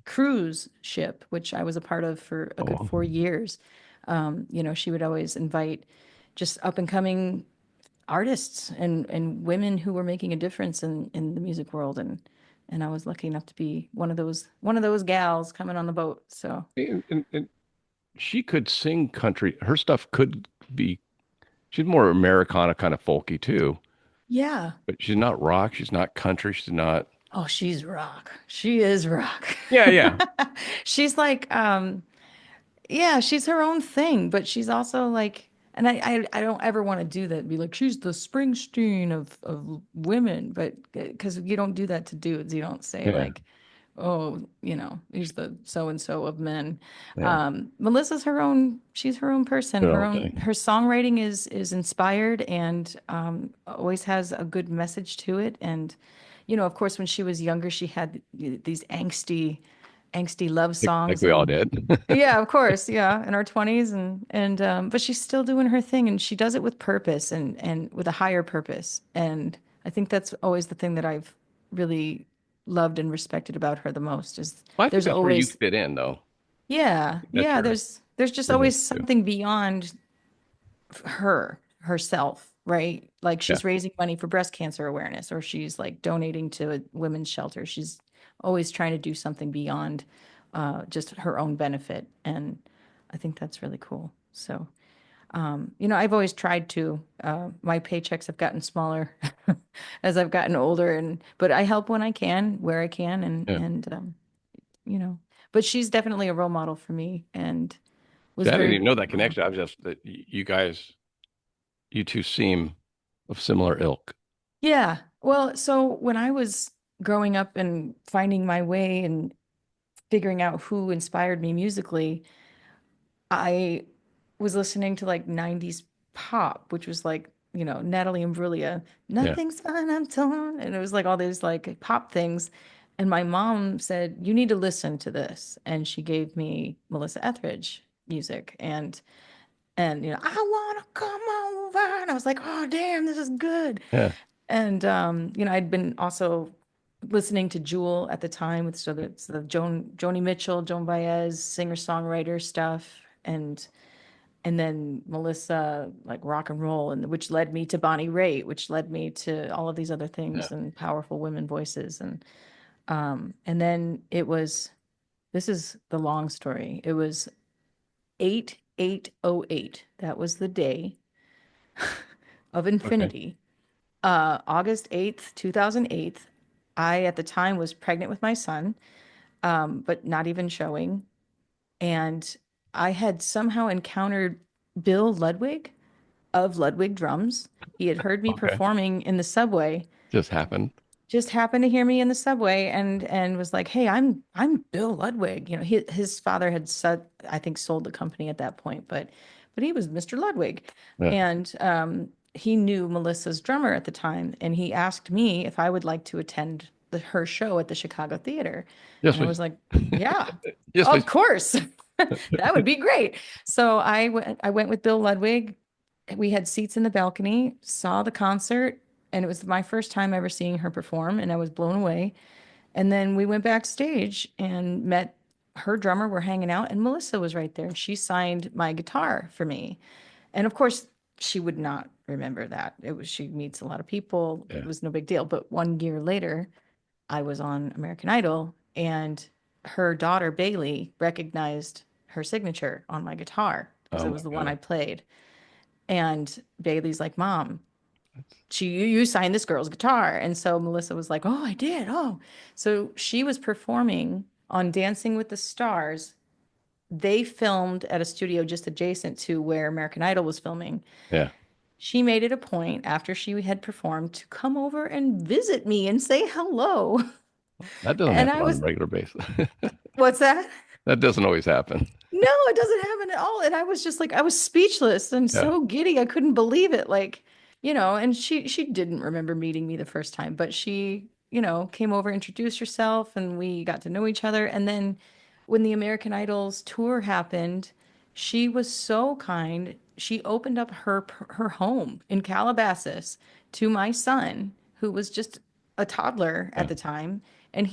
cruise ship, which I was a part of for a good Oh, 4 years, she would always invite just up and coming artists and women who were making a difference in the music world. And And I was lucky enough to be one of those gals coming on the boat. So And she could sing country. Her stuff could be, she's more Americana kind of folky too, yeah. but she's not rock. She's not country. She's not. Oh, she's rock. She is rock. Yeah, yeah, She's like, yeah, she's her own thing, but she's also like, and I don't ever want to do that, be like, she's the Springsteen of women, but because you don't do that to dudes. You don't say yeah, like, oh, he's the so and so of men. yeah. Melissa's her own, she's her own person. Her Her own own, thing. her songwriting is inspired and always has a good message to it. And of course, when she was younger, she had these angsty love Like songs we all and did. yeah, of course, yeah, in our 20s and but she's still doing her thing and she does it with purpose and with a higher purpose. And I think that's always the thing that I've really loved and respected about her the most is Well, I think there's that's where you always fit in, though. yeah, That's yeah, there's just your niche always too. something beyond herself, right? Like Yeah, she's raising money for breast cancer awareness or she's like donating to a women's shelter. She's always trying to do something beyond just her own benefit. And I think that's really cool. So, I've always tried to. My paychecks have gotten smaller as I've gotten older, but I help when I can, where I can, yeah. you know. But she's definitely a role model for me, and See, was I didn't very even know that connection. I was just that you guys, you two seem of similar ilk. yeah. Well, so when I was growing up and finding my way and figuring out who inspired me musically, I was listening to like 90s pop, which was like, Natalie Imbruglia, Yeah. Nothing's Fine, I'm Torn. And it was like all these like pop things. And my mom said, you need to listen to this. And she gave me Melissa Etheridge music. And I wanna come over. And I was like, oh damn, this is good. Yeah. And I'd been also listening to Jewel at the time with so that's the Joni Mitchell, Joan Baez, singer-songwriter stuff, and then Melissa like rock and roll, and which led me to Bonnie Raitt, which led me to all of these other Yeah. things and powerful women voices. And then it was this is the long story. It was 8808. That was the day of Okay. infinity. August 8th, 2008. I, at the time, was pregnant with my son, but not even showing. And I had somehow encountered Bill Ludwig of Ludwig Drums. He had heard me Okay. performing in the subway, Just happened. just happened to hear me in the subway and was like, "Hey, I'm Bill Ludwig." His father had I think sold the company at that point, but he was Mr. Ludwig. Yeah. And he knew Melissa's drummer at the time, and he asked me if I would like to attend her show at the Chicago Theater. Yes, And I please. was like, "Yeah, Yes, of please. course." That would be great. So I went with Bill Ludwig. We had seats in the balcony, saw the concert, and it was my first time ever seeing her perform, and I was blown away. And then we went backstage and met her drummer. We're hanging out, and Melissa was right there, and she signed my guitar for me. And of course, she would not remember that. She meets a lot of people. It Yeah. was no big deal. But 1 year later, I was on American Idol, and her daughter Bailey recognized her signature on my guitar because Oh it my was the one I God. played. And Bailey's like, Mom, you signed this girl's guitar. And so Melissa was like, Oh, I did. Oh. So she was performing on Dancing with the Stars. They filmed at a studio just adjacent to where American Idol was filming. Yeah. She made it a point after she had performed to come over and visit me and say hello. That doesn't And happen I on a was, regular basis. what's that? That doesn't always happen. No, it doesn't happen at all. And I was just like, I was speechless and Yeah. so giddy. I couldn't believe it. Like, and she didn't remember meeting me the first time, but she, came over, introduced herself, and we got to know each other. And then when the American Idols tour happened, she was so kind. She opened up her home in Calabasas to my son, who was just a toddler at Yeah. the time, and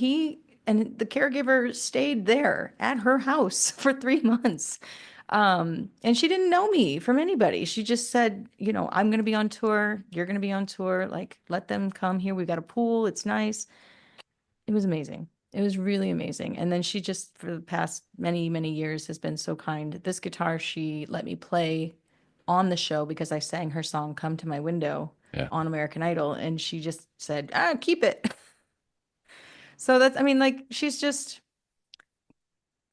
the caregiver stayed there at her house for 3 months. And she didn't know me from anybody. She just said, I'm going to be on tour. You're going to be on tour. Like, let them come here. We've got a pool. It's nice. It was amazing. It was really amazing. And then she just, for the past many, many years, has been so kind. This guitar she let me play on the show because I sang her song "Come to My Window" Yeah. on American Idol, and she just said, "Ah, keep it." So that's, I mean, like, she's just,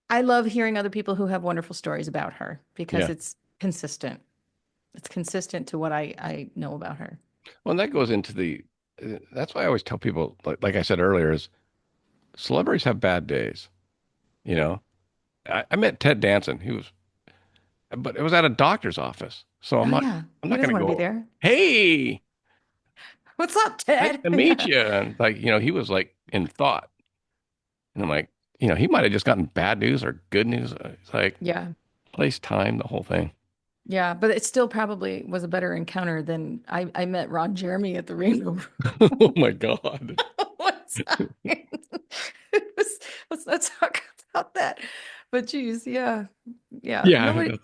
I love hearing other people who have wonderful stories about her because Yeah. it's consistent. It's consistent to what I know about her. Well, and that goes into that's why I always tell people, like I said earlier, is celebrities have bad days. You know, I met Ted Danson. But it was at a doctor's office. So Oh yeah, I'm he not doesn't going to want to be go, there. hey, What's up, nice Ted? to meet Yeah. you. And like, he was like in thought. And I'm like, he might have just gotten bad news or good news. It's like Yeah. place, time, the whole thing. Yeah, but it still probably was a better encounter than I met Ron Jeremy at the Rainbow. Oh my God. One time. It was, let's not talk about that. But geez, yeah. Yeah. Yeah. Nobody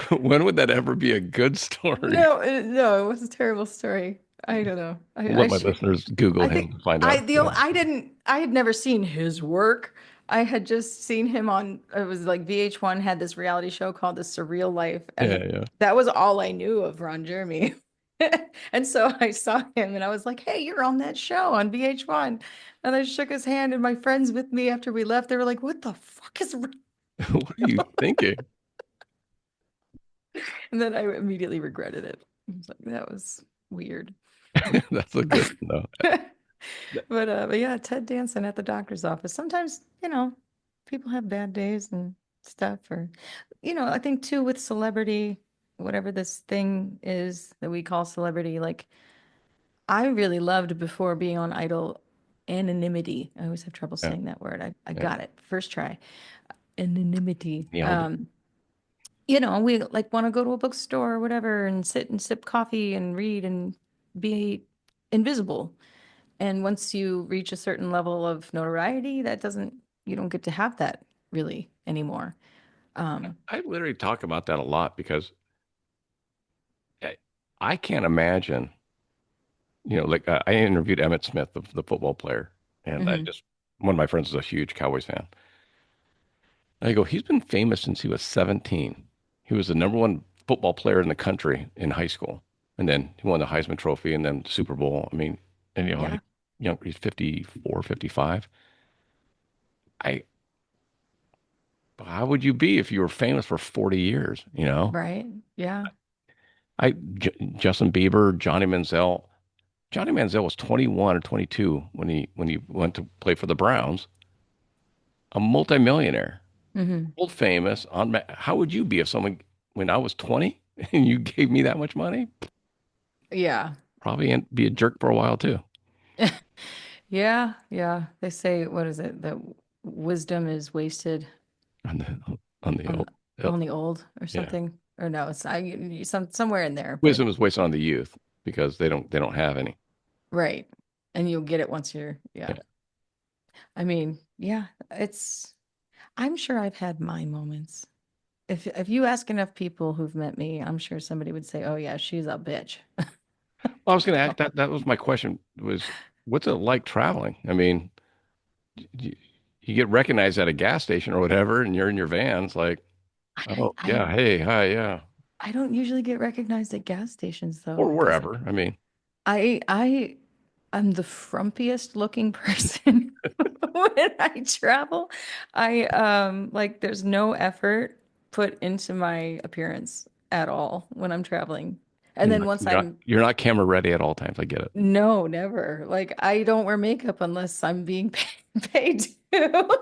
When would that ever be a good story? no, it was a terrible story. I don't know. I'll let my listeners Google I him think to find out. Yeah. I had never seen his work. I had just seen him on, it was like VH1 had this reality show called The Surreal Life, Yeah. and Yeah. that was all I knew of Ron Jeremy. And so I saw him and I was like, "Hey, you're on that show on VH1." And I shook his hand, and my friends with me after we left, they were like, "What the fuck is wrong?" What are you thinking? And then I immediately regretted it. I was like, that was weird. That's a good one, though. But yeah, Ted Danson at the doctor's office. Sometimes, people have bad days and stuff, or I think too with celebrity, whatever this thing is that we call celebrity, like I really loved before being on Idol anonymity. I always have trouble Yeah. saying that word. I Yeah. got it first try. Anonymity. Nailed it. We like want to go to a bookstore or whatever and sit and sip coffee and read and be invisible. And once you reach a certain level of notoriety, you don't get to have that really anymore. Um, I literally talk about that a lot because I, I can't imagine, like I interviewed Emmett Smith, the football player, and mhm. one of my friends is a huge Cowboys fan. And I go, he's been famous since he was 17. He was the number one football player in the country in high school. And then he won the Heisman Trophy and then the Super Bowl. I mean, and Yeah, he's 54, 55. I, how would you be if you were famous for 40 years, right. Yeah. Justin Bieber, Johnny Manziel. Johnny Manziel was 21 or 22 when he went to play for the Browns, a multimillionaire, Hmm. world famous. How would you be if someone when I was 20 and you gave me that much money? Yeah. Probably be a jerk for a while too. Yeah. Yeah. They say, what is it? That wisdom is wasted On the on old, uh, on the old or yeah, something. Or no, it's somewhere in there, but wisdom is wasted on the youth because they don't have any. right. And you'll get it once yeah. Yeah. I mean, yeah, I'm sure I've had my moments. If you ask enough people who've met me, I'm sure somebody would say, "Oh yeah, she's a bitch." Well, I was going to ask that. That was my question. Was what's it like traveling? I mean, you, you get recognized at a gas station or whatever, and you're in your van. It's like, I oh I yeah, hey, hi, yeah, I don't usually get recognized at gas stations though, or because wherever. I mean, I I'm the frumpiest looking person when I travel. I like there's no effort put into my appearance at all when I'm traveling. And then once I'm you're not camera ready at all times. I get it. no, never. Like I don't wear makeup unless I'm being paid to.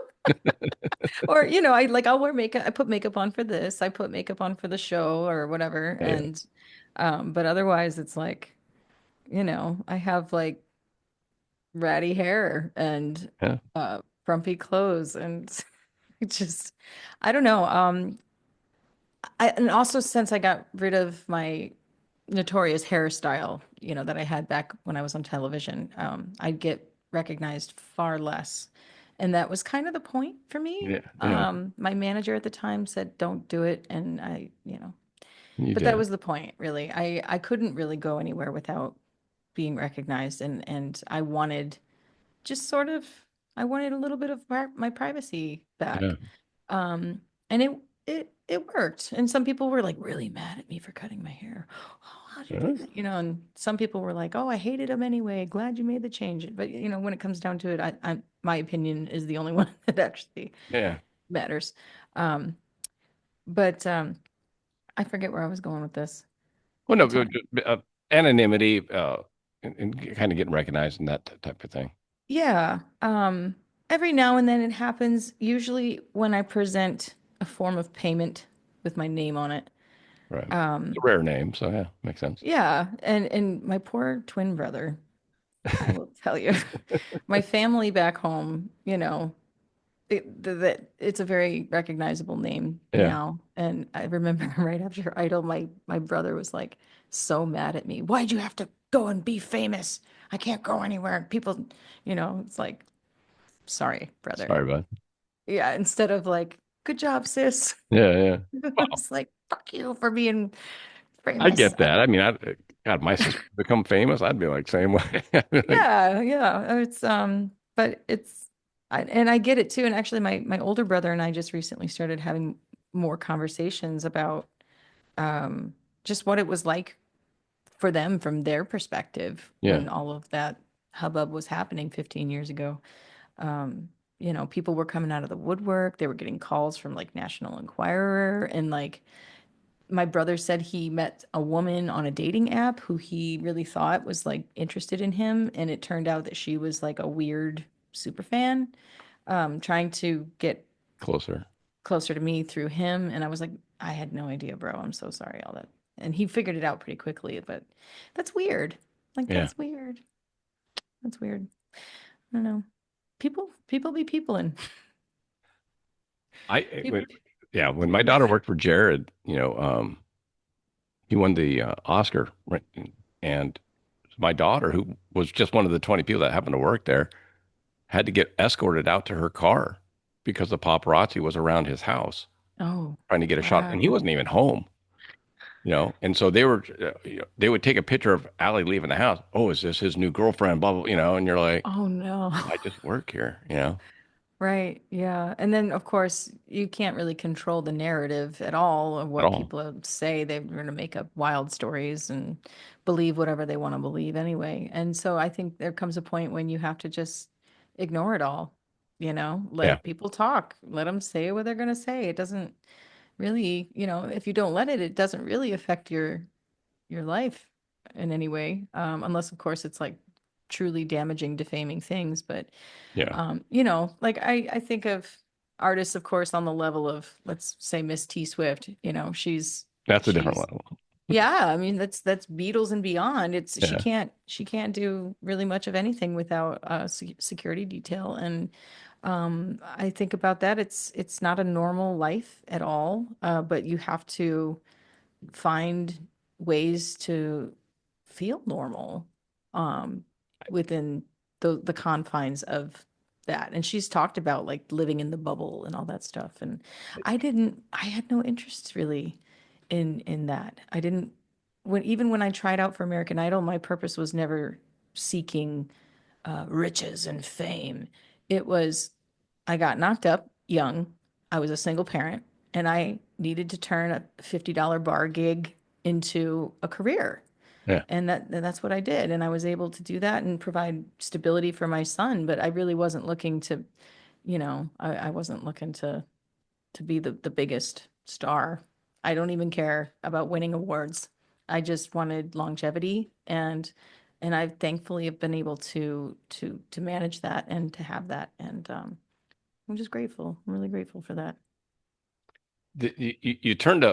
Or, I'll wear makeup. I put makeup on for this. I put makeup on for the show or whatever. Yeah, And but otherwise it's like, I have like ratty hair and yeah, frumpy clothes and it just I don't know. And also since I got rid of my notorious hairstyle, that I had back when I was on television, I'd get recognized far less. And that was kind of the point for me. yeah, yeah. My manager at the time said, "Don't do it." And You but did that it. was the point, really. I couldn't really go anywhere without being recognized. And I wanted just sort of, I wanted a little bit of my privacy Yeah. back. Um, and it worked. And some people were like really mad at me for cutting my hair. Oh, how'd you do Yeah. that? And some people were like, oh, I hated him anyway. Glad you made the change. But when it comes down to it, my opinion is the only one that actually Yeah. matters. Um, but I forget where I was going with this. Well, no, We're talking. anonymity, and kind of getting recognized and that type of thing. Yeah. Every now and then it happens, usually when I present a form of payment with my name on it. Right. It's a Um, rare name, so yeah, makes sense. yeah, and my poor twin brother, I will tell you, my family back home, that it's a very recognizable name Yeah. now. And I remember right after Idol, my brother was like so mad at me. Why'd you have to go and be famous? I can't go anywhere. People, it's like, sorry, brother. Sorry, bud. Yeah, instead of like, good job, sis. Yeah, yeah. Well, It's like, fuck you for being I famous. get that. I mean, God, my sister become famous, I'd be like same way. I'd be like, Yeah, yeah. But and I get it too. And actually my older brother and I just recently started having more conversations about just what it was like for them from their perspective yeah, when all of that hubbub was happening 15 years ago. People were coming out of the woodwork. They were getting calls from like National Enquirer, and like my brother said he met a woman on a dating app who he really thought was like interested in him, and it turned out that she was like a weird super fan, trying to get closer. closer to me through him. And I was like, I had no idea, bro. I'm so sorry, all that. And he figured it out pretty quickly, but that's weird. Like Yeah. that's weird. That's weird. I don't know. People be people and When, people. yeah, when my daughter worked for Jared, he won the Oscar, right? And my daughter, who was just one of the 20 people that happened to work there, had to get escorted out to her car because the paparazzi was around his house Oh, trying to get a shot, and he wow. wasn't even home. And so they would take a picture of Allie leaving the house. Oh, is this his new girlfriend? Blah blah. And you're like, Oh no. I just work here. Right. Yeah. And then, of course, you can't really control the narrative at all of At what all. people say. They're going to make up wild stories and believe whatever they want to believe anyway. And so I think there comes a point when you have to just ignore it all, Yeah, let people talk, let them say what they're going to say. It doesn't really, if you don't let it, it doesn't really affect your life in any way. Unless, of course, it's like truly damaging, defaming things. But yeah. like I think of artists, of course, on the level of, let's say, Miss T Swift. That's a different She's level. yeah, I mean that's Beatles and beyond. It's Yeah, she can't do really much of anything without security detail. And I think about that. It's not a normal life at all. But you have to find ways to feel normal um within the confines of that. And she's talked about like living in the bubble and all that stuff. And I had no interest really in that. I didn't even when I tried out for American Idol, my purpose was never seeking riches and fame. It was, I got knocked up young. I was a single parent and I needed to turn a $50 bar gig into a career. yeah, And that's what I did. And I was able to do that and provide stability for my son. But I really wasn't looking to, I wasn't looking to be the biggest star. I don't even care about winning awards. I just wanted longevity, and I thankfully have been able to manage that and to have that. And I'm just grateful. I'm really grateful for that. you turned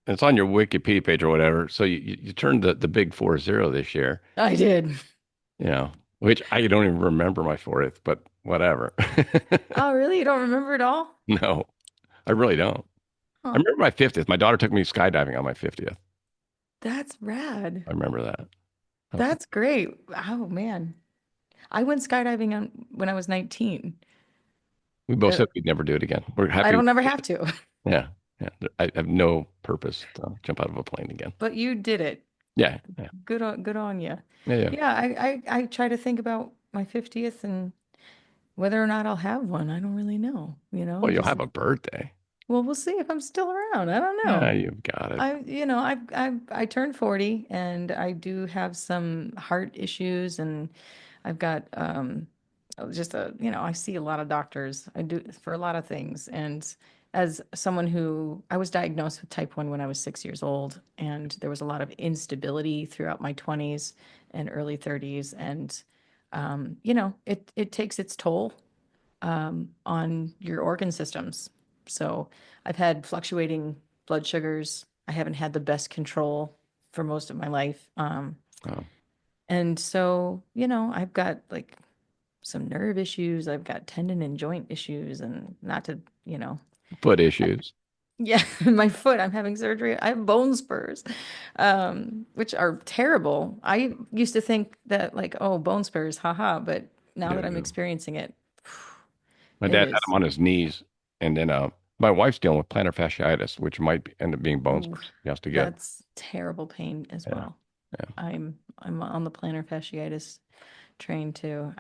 it's on your Wikipedia page or whatever. So you turned the big 40 this year. I did. You know, which I don't even remember my 40th, but whatever. Oh, really? You don't remember it all? No, I really don't. I Huh. remember my 50th. My daughter took me skydiving on my 50th. That's rad. I remember that. I was like, That's great. Oh man. I went skydiving when I was 19. we both Uh, said we'd never do it again. We're I happy. don't ever have to, Yeah. Yeah. I have no purpose to jump out of a plane again. but you did it. Yeah. Yeah. Good on you. Yeah. Yeah. Yeah, I try to think about my 50th, and whether or not I'll have one, I don't really know. Well, you'll Just have a birthday. well, we'll see if I'm still around. I don't Yeah, know. you've got it. I turned 40 and I do have some heart issues and I've got just I see a lot of doctors. I do for a lot of things. And as someone who I was diagnosed with type 1 when I was 6 years old, and there was a lot of instability throughout my 20s and early 30s. And it takes its toll on your organ systems. So I've had fluctuating blood sugars. I haven't had the best control for most of my life. Oh, And so, I've got like some nerve issues. I've got tendon and joint issues, and not to, foot issues, yeah, my foot, I'm having surgery. I have bone spurs, which are terrible. I used to think that like, oh, bone spurs, haha, but now that I'm dude. experiencing it, My it dad had him is. on his knees, and then my wife's dealing with plantar fasciitis, which end up being bone Ooh, spurs. He has to get. that's terrible pain as Yeah, well. yeah. I'm on the plantar fasciitis train too.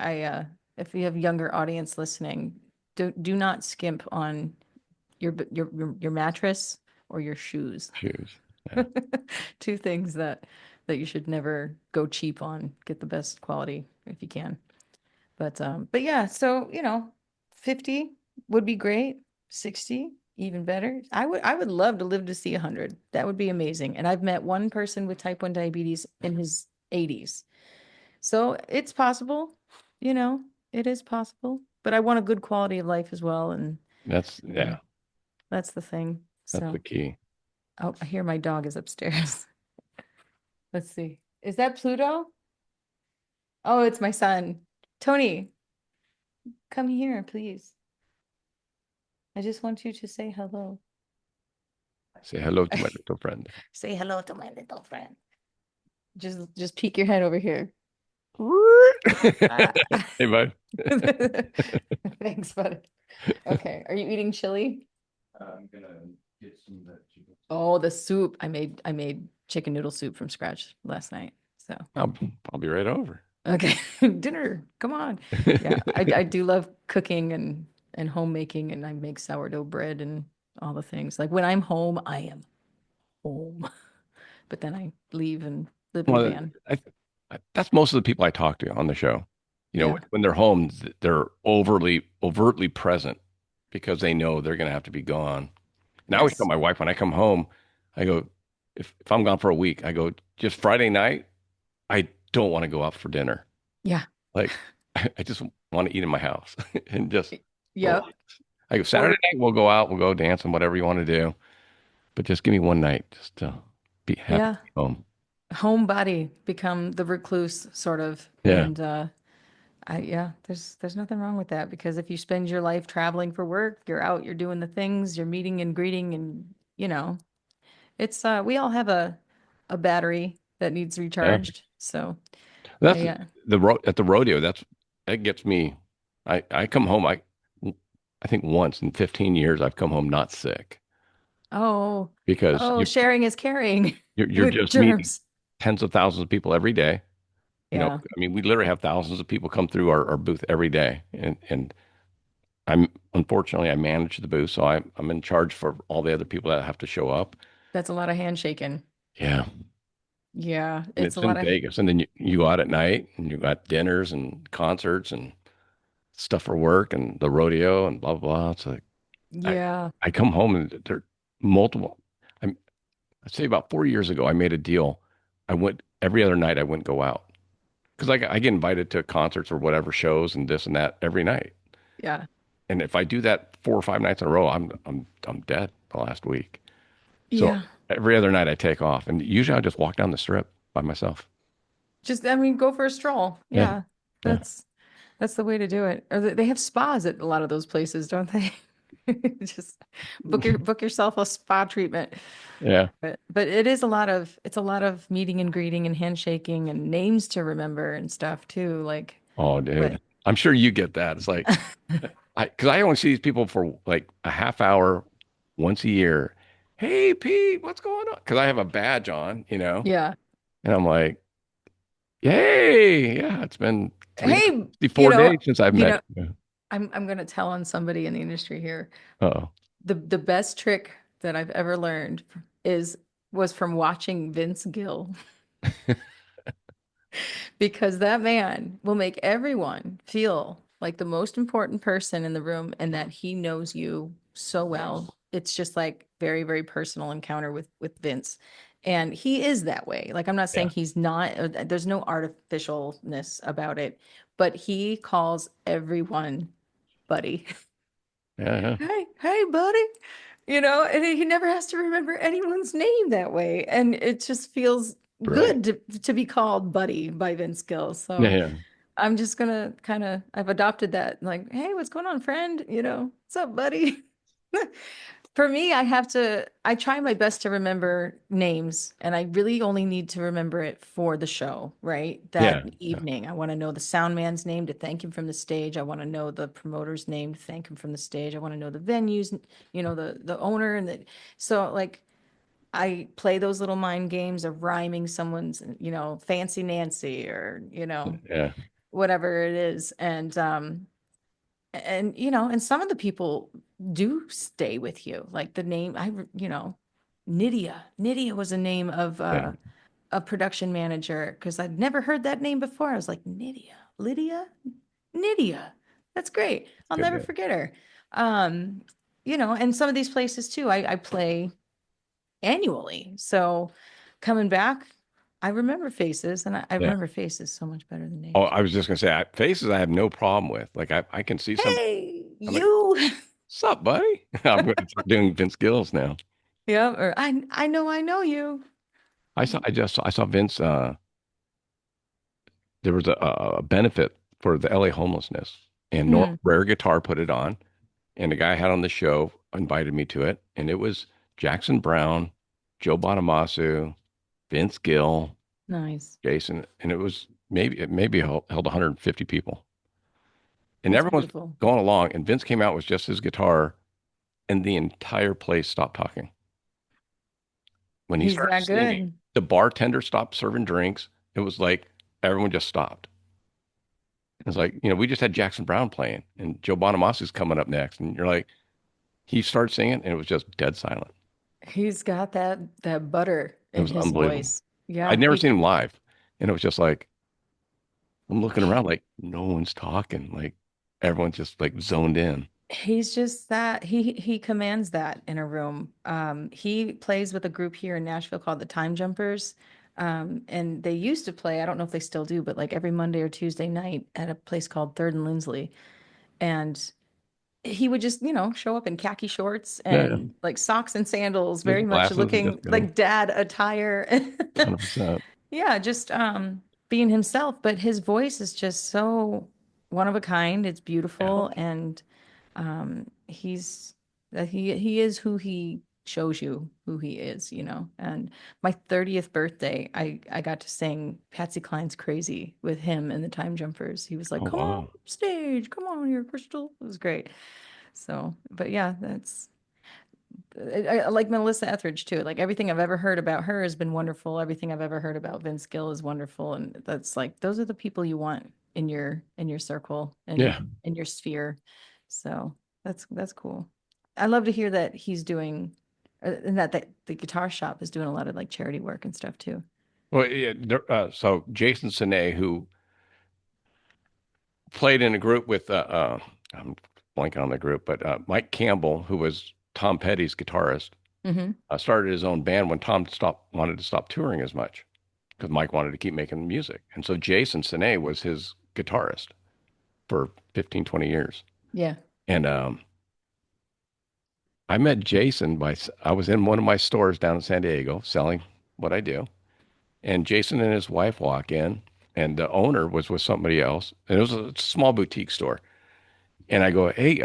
If you have younger audience listening, do not skimp on your mattress or your shoes. Shoes. Yeah. Two things that you should never go cheap on. Get the best quality if you can. But yeah, so 50 would be great. 60, even better. I would love to live to see 100. That would be amazing. And I've met one person with type 1 diabetes in his 80s. So it's possible, you know, it is possible. But I want a good quality of life as well. And That's uh, yeah. that's the thing. That's the So, key. oh, I hear my dog is upstairs. Let's see. Is that Pluto? Oh, it's my son. Tony, come here, please. I just want you to say hello. Say hello to my little friend. Say hello to my little friend. Just peek your head over here. Ah. Hey, bud. Thanks, buddy. Okay. Are you eating chili? I'm gonna get some of that chicken. Oh, the soup. I made chicken noodle soup from scratch last night. So, I'll be right over. okay. Dinner. Come on. Yeah, I do love cooking and homemaking, and I make sourdough bread and all the things. Like when I'm home, I am home. But then I leave and live in a Well, van. that's most of the people I talk to on the show. Yeah. When they're home, they're overtly present because they know they're going to have to be gone. And I always tell Yes. my wife when I come home, I go, if I'm gone for a week, I go, just Friday night, I don't want to go out for dinner. Yeah. Like, I just want to eat in my house and just relax. Yep. I go, Saturday Or night, we'll go out, we'll go dance and whatever you want to do. But just give me one night just to be happy to yeah, be home. homebody, become the recluse sort of. Yeah. And there's nothing wrong with that because if you spend your life traveling for work, you're out, you're doing the things, you're meeting and greeting and it's we all have a battery that needs Yeah. recharged. So That's I at the rodeo. That gets me. I come home. I think once in 15 years I've come home not sick oh, because oh, sharing is caring you're with just meeting germs. tens of thousands of people every day. Yeah. I mean, we literally have thousands of people come through our booth every day, and I'm unfortunately I manage the booth, so I'm in charge for all the other people that have to show up. That's a lot of handshaking. Yeah, Yeah, and it's a it's in lot of Vegas, and then you go out at night and you got dinners and concerts and stuff for work and the rodeo and blah blah blah. It's like I yeah. I come home and there are multiple. I'm I'd say about 4 years ago I made a deal. I went every other night. I wouldn't go out because I get invited to concerts or whatever shows and this and that every night. Yeah. And if I do that 4 or 5 nights in a row, I'm dead the last week. So Yeah. every other night I take off, and usually I just walk down the strip by myself. Just, I mean, go for a stroll. Yeah, Yeah. yeah. That's that's the way to do it. Or they have spas at a lot of those places, don't they? Just book yourself a spa treatment. Yeah. But it's a lot of meeting and greeting and handshaking and names to remember and stuff too. Like, Oh, but dude. I'm sure you get that. It's like because I only see these people for like a half hour once a year. Hey, Pete, what's going on? Because I have a badge on, yeah. and I'm like, Yay! Yeah, it's been Hey, 364 days since I've you met know, you. I'm gonna tell on somebody in the industry here. Oh, The best trick that I've ever learned is was from watching Vince Gill because that man will make everyone feel like the most important person in the room and that he knows you so well. It's just like very, very personal encounter with Vince. And he is that way. Like I'm not saying yeah, he's not, there's no artificialness about it, but he calls everyone buddy. yeah, yeah. Hey, buddy. And he never has to remember anyone's name that way. And it just feels Brilliant. good to be called buddy by Vince Gill. Yeah, So yeah, I'm just gonna I've adopted that. Like, hey, what's going on, friend? What's up, buddy? For me, I try my best to remember names, and I really only need to remember it for the show, right? That yeah, yeah, evening. I want to know the sound man's name to thank him from the stage. I want to know the promoter's name to thank him from the stage. I want to know the venues, the owner so like I play those little mind games of rhyming someone's, Fancy Nancy or, yeah, whatever it is. And some of the people do stay with you. Like the name, Nydia. Nydia was a name of yeah. a production manager because I'd never heard that name before. I was like, Nydia, Lydia, Nydia. That's great. I'll Good never name. forget her. Um, and some of these places too, I play annually. So coming back, I remember faces and I Yeah. remember faces so much better than Oh, names. I was just gonna say, faces I have no problem with. Like I can see somebody. Hey, I'm like, you. "What's up, buddy?" I'm going to start doing Vince Gills now. Yeah, or I know you. I saw Vince. There was a benefit for the LA homelessness, and Hmm, Rare Guitar put it on, and the guy I had on the show invited me to it, and it was Jackson Brown, Joe Bonamassa, Vince Gill, nice. Jason, and it maybe held 150 people, and That's everyone's beautiful. going along, and Vince came out with just his guitar, and the entire place stopped talking when he He's started that singing. good. The bartender stopped serving drinks. It was like everyone just stopped. It's like, we just had Jackson Brown playing and Joe Bonamass's coming up next. And you're like, he started singing and it was just dead silent. He's got that butter It in was his unbelievable. voice. I'd Yeah, never seen him live. And it was just like, I'm looking around like no one's talking. Like everyone's just like zoned in. he's just that he commands that in a room. He plays with a group here in Nashville called the Time Jumpers. And they used to play, I don't know if they still do, but like every Monday or Tuesday night at a place called Third and Lindsley. And he would just, show up in khaki shorts Yeah, yeah. and like socks and sandals, Yeah, very much glasses and just looking go like dad attire. 100%. Yeah, just being himself, but his voice is just so one of a kind. It's Yeah. beautiful and he's he is who he shows you who he is, And my 30th birthday, I got to sing Patsy Cline's Crazy with him and the Time Jumpers. He was like, Oh, "Come on wow. stage, come on here, Crystal." It was great. So, but yeah, I like Melissa Etheridge too. Like everything I've ever heard about her has been wonderful. Everything I've ever heard about Vince Gill is wonderful. And that's like those are the people you want in your circle and Yeah. in your sphere. So that's cool. I love to hear that he's doing and that the guitar shop is doing a lot of like charity work and stuff too. Well, yeah, so Jason Sine, who played in a group with I'm blanking on the group, but Mike Campbell, who was Tom Petty's guitarist, Hmm. started his own band when Tom stopped wanted to stop touring as much because Mike wanted to keep making music. And so Jason Sine was his guitarist for 15, 20 years. Yeah. And I met Jason I was in one of my stores down in San Diego selling what I do. And Jason and his wife walk in, and the owner was with somebody else. And it was a small boutique store. And I go, hey,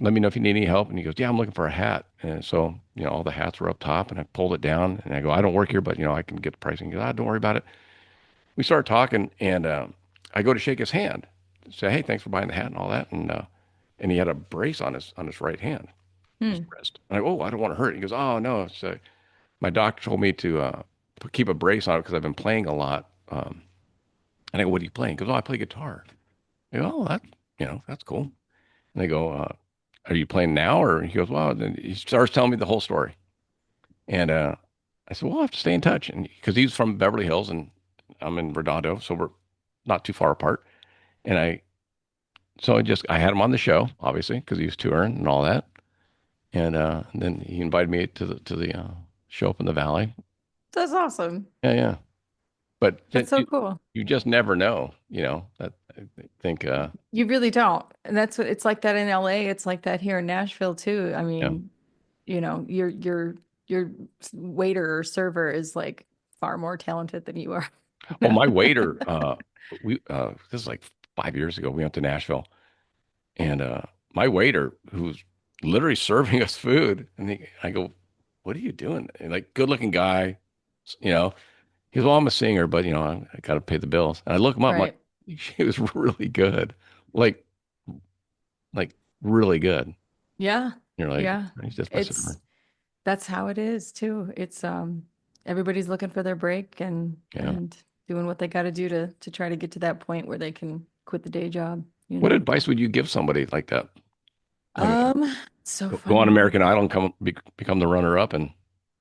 let me know if you need any help. And he goes, yeah, I'm looking for a hat. And so, all the hats were up top and I pulled it down and I go, I don't work here, but, I can get the pricing. He goes, don't worry about it. We started talking and I go to shake his hand, say, hey, thanks for buying the hat and all that. And he had a brace on his right hand, his Hmm. wrist. And I go, oh, I don't want to hurt it. He goes, oh, no. So my doctor told me to keep a brace on it because I've been playing a lot. And I go, what are you playing? He goes, oh, I play guitar. I go, oh, that's cool. And I go, are you playing now? Or he goes, well, then he starts telling me the whole story. And I said, well, I'll have to stay in touch. And because he's from Beverly Hills and I'm in Redondo, so we're not too far apart. And I had him on the show, obviously, because he was touring and all that. And then he invited me to the show up in the Valley. That's awesome. Yeah, yeah. But That's so cool. you just never know, that I think, You really don't. And that's what it's like that in LA. It's like that here in Nashville too. I yeah. mean, your waiter or server is like far more talented than you are. Oh, my waiter, this is like 5 years ago. We went to Nashville, and my waiter, who's literally serving us food, and I go, "What are you doing?" And like, good-looking guy, you know. He goes, "Well, I'm a singer, but I got to pay the bills." And I look him up, I'm like, Right. he was really good, like like really good. Yeah. You're like, Yeah. he's just my server. It's That's how it is too. It's everybody's looking for their break Yeah. and doing what they got to do to try to get to that point where they can quit the day job, you What know. advice would you give somebody like that? Like, So go on funny. American Idol and become the runner-up and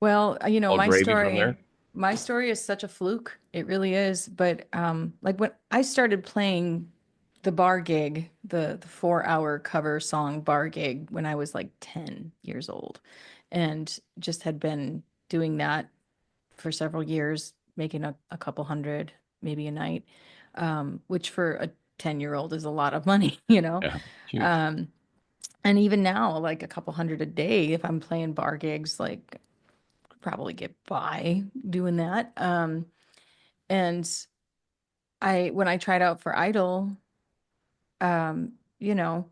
Well, all gravy from there? my story is such a fluke. It really is. But like when I started playing the bar gig, the 4 hour cover song bar gig when I was like 10 years old, and just had been doing that for several years, making a couple hundred maybe a night, which for a 10-year-old is a lot of money, you know. Yeah, huge. Um, and even now, like a couple hundred a day, if I'm playing bar gigs, like probably get by doing that. And when I tried out for Idol, you know,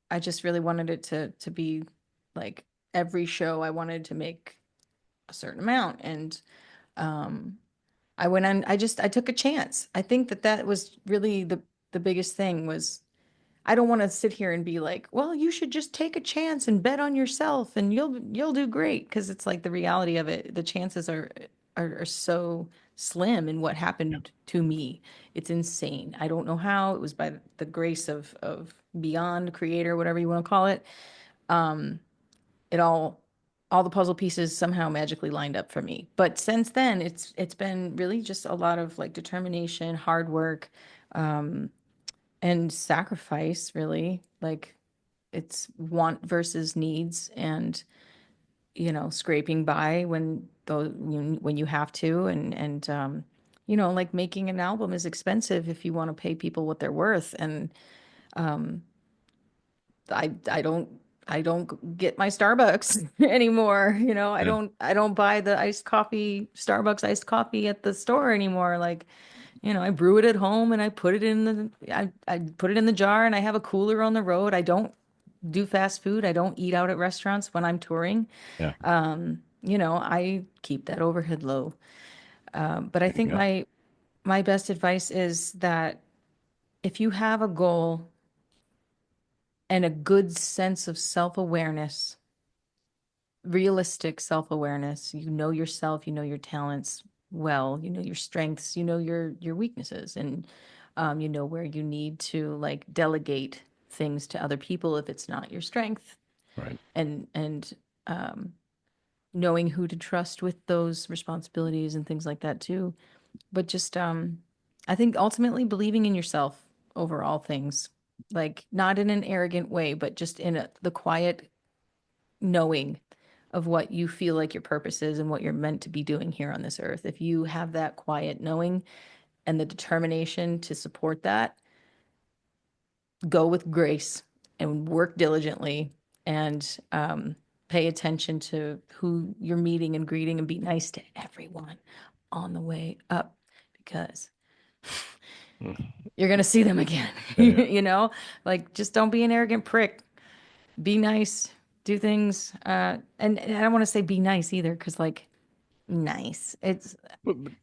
I just really wanted it to be like every show I wanted to make a certain amount. And um, I went on, I took a chance. I think that was really the biggest thing was I don't want to sit here and be like, well, you should just take a chance and bet on yourself and you'll do great. Because it's like the reality of it, the chances are so slim in what Yeah, happened to me. It's insane. I don't know how. It was by the grace of beyond creator, whatever you want to call it. It all the puzzle pieces somehow magically lined up for me. But since then, it's been really just a lot of like determination, hard work, and sacrifice, really. Like it's want versus needs and scraping by when you have to and like making an album is expensive if you want to pay people what they're worth and I don't get my Starbucks anymore. yeah, I don't buy the Starbucks iced coffee at the store anymore. Like, I brew it at home and I put it in the jar and I have a cooler on the road. I don't do fast food. I don't eat out at restaurants when I'm touring. yeah. I keep that overhead low. But I There you think go. my best advice is that if you have a goal and a good sense of self-awareness, realistic self-awareness, you know yourself, you know your talents well, you know your strengths, you know your weaknesses, and you know where you need to like delegate things to other people if it's not your strength, Right. and knowing who to trust with those responsibilities and things like that too. But just I think ultimately believing in yourself over all things, like not in an arrogant way, but just in the quiet knowing of what you feel like your purpose is and what you're meant to be doing here on this earth. If you have that quiet knowing and the determination to support that, go with grace and work diligently and pay attention to who you're meeting and greeting and be nice to everyone on the way up because Mm. you're going to see them again. Yeah, yeah. Like just don't be an arrogant prick. Be nice, do things. And I don't want to say be nice either because, like, nice.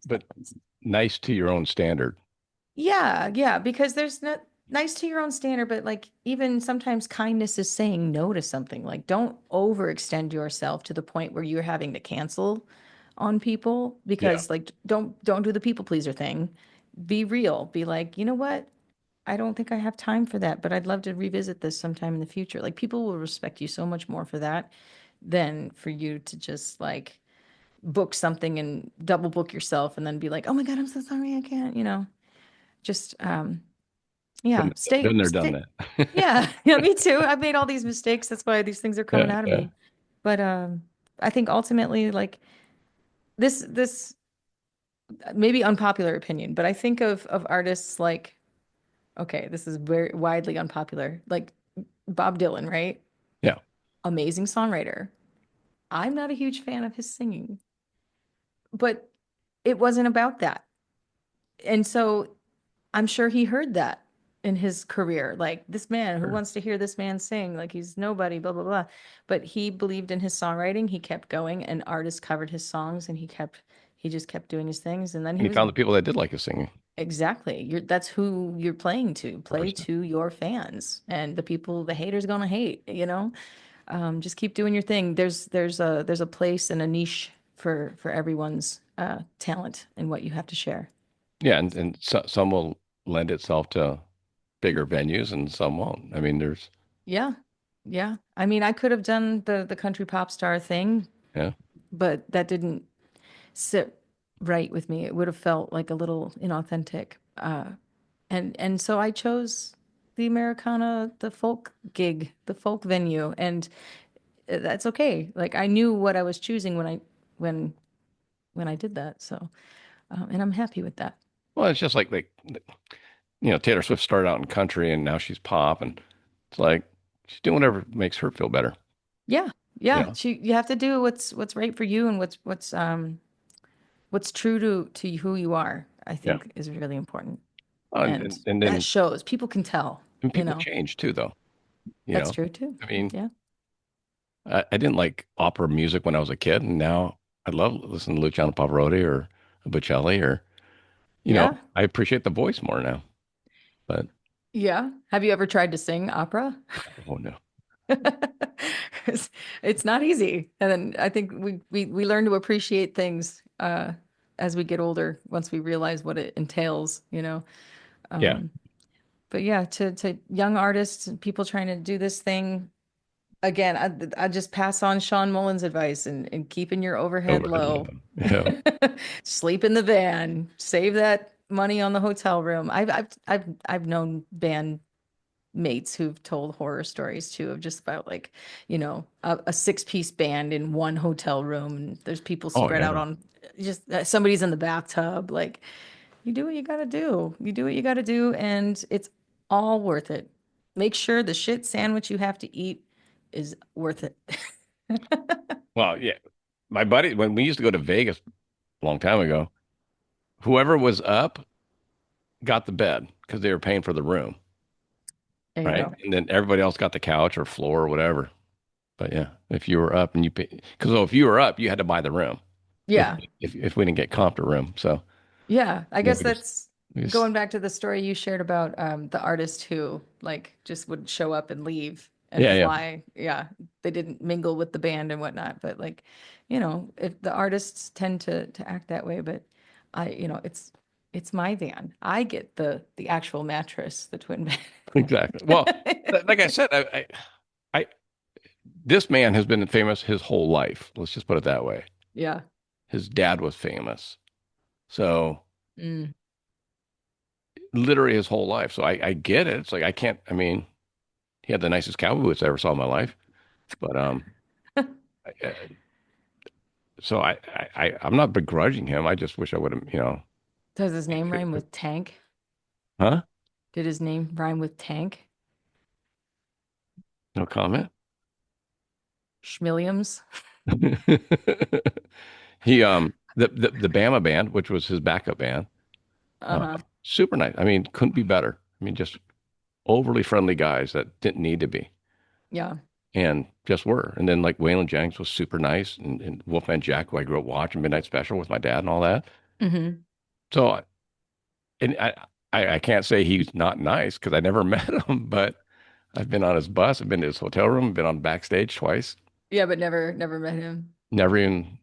But nice to your own standard. Yeah, yeah, because there's not nice to your own standard, but like even sometimes kindness is saying no to something. Like don't overextend yourself to the point where you're having to cancel on people Yeah, because like don't do the people pleaser thing. be real. Be like, you know what? I don't think I have time for that, but I'd love to revisit this sometime in the future. Like people will respect you so much more for that than for you to just like book something and double book yourself and then be like, "Oh my God, I'm so sorry, I can't," just yeah, Been there, done stay. that. Yeah, yeah, me too. I've made all these mistakes. That's why these things are coming Yeah, out of yeah, me. But I think ultimately like this maybe unpopular opinion, but I think of artists like okay, this is very widely unpopular. Like Bob Dylan, right? yeah. Amazing songwriter. I'm not a huge fan of his singing, but it wasn't about that. And so I'm sure he heard that in his career. Like, this man, who Sure. wants to hear this man sing? Like, he's nobody, blah, blah, blah. But he believed in his songwriting. He kept going, and artists covered his songs, and he just kept doing his things. And then And he he was found the people that did like his singing exactly, that's who you're playing to. Play 100%. to your fans, and the people, the haters gonna hate. Just keep doing your thing. There's a place and a niche for everyone's talent and what you have to share. Yeah, and some will lend itself to bigger venues and some won't. I mean, there's Yeah. Yeah. I mean, I could have done the country pop star thing, yeah. but that didn't sit right with me. It would have felt like a little inauthentic. And so I chose the Americana, the folk gig, the folk venue, and that's okay. Like I knew what I was choosing when when I did that. So, and I'm happy with that. Well, it's just like Taylor Swift started out in country and now she's pop, and it's like she's doing whatever makes her feel better. Yeah. You Yeah. know? You have to do what's right for you and what's true to who you are, I Yeah. think is really important. Oh, and, And and and that then shows. People can tell, and you people know. change too, though. You That's know, true too. I mean, Yeah. I didn't like opera music when I was a kid, and now I love listening to Luciano Pavarotti or Bocelli, or Yeah. I appreciate the voice more now. But Yeah. Have you ever tried to sing opera? oh no, It's not easy. And then I think we learn to appreciate things as we get older once we realize what it entails. yeah, Um, but yeah, to young artists and people trying to do this thing again, I just pass on Sean Mullins' advice and keeping your overhead overhead low. low. Yeah, Sleep in the van, save that money on the hotel room. I've known band mates who've told horror stories too of just about like, a six-piece band in one hotel room and there's people oh spread out yeah. on just somebody's in the bathtub. Like, you do what you gotta do. You do what you gotta do, and it's all worth it. Make sure the shit sandwich you have to eat is worth it. Well, yeah. My buddy, when we used to go to Vegas a long time ago, whoever was up got the bed because they were paying for the room, There you right? go. And then everybody else got the couch or floor or whatever. But yeah, if you were up and you pay, because if you were up, you had to buy the room. If Yeah. if we didn't get comped a room, so Yeah, I yeah, guess that's we just going back to the story you shared about the artist who like just would show up and leave and yeah, yeah, fly. Yeah, they didn't mingle with the band and whatnot, but like, if the artists tend to act that way, but it's my van. I get the actual mattress, the twin exactly. Well, like I bed. said, I this man has been famous his whole life. Let's just put it that way. Yeah. His dad was famous, so Mm. literally his whole life. So I get it. It's like I can't. I mean, he had the nicest cowboy boots I ever saw in my life, but so I'm not begrudging him. I just wish I would have. Does his name rhyme with tank? Huh? Did his name rhyme with tank? No comment. Schmilliams? He the Bama band, which was his backup band, uh, Uh-huh. super nice. I mean, couldn't be better. I mean, just overly friendly guys that didn't need to be Yeah. and just were. And then like Waylon Jennings was super nice, and Wolfman Jack, who I grew up watching Midnight Special with my dad and all that. Hmm. So and I can't say he's not nice because I never met him, but I've been on his bus, I've been to his hotel room, been on backstage twice. Yeah, but never met him. Never even.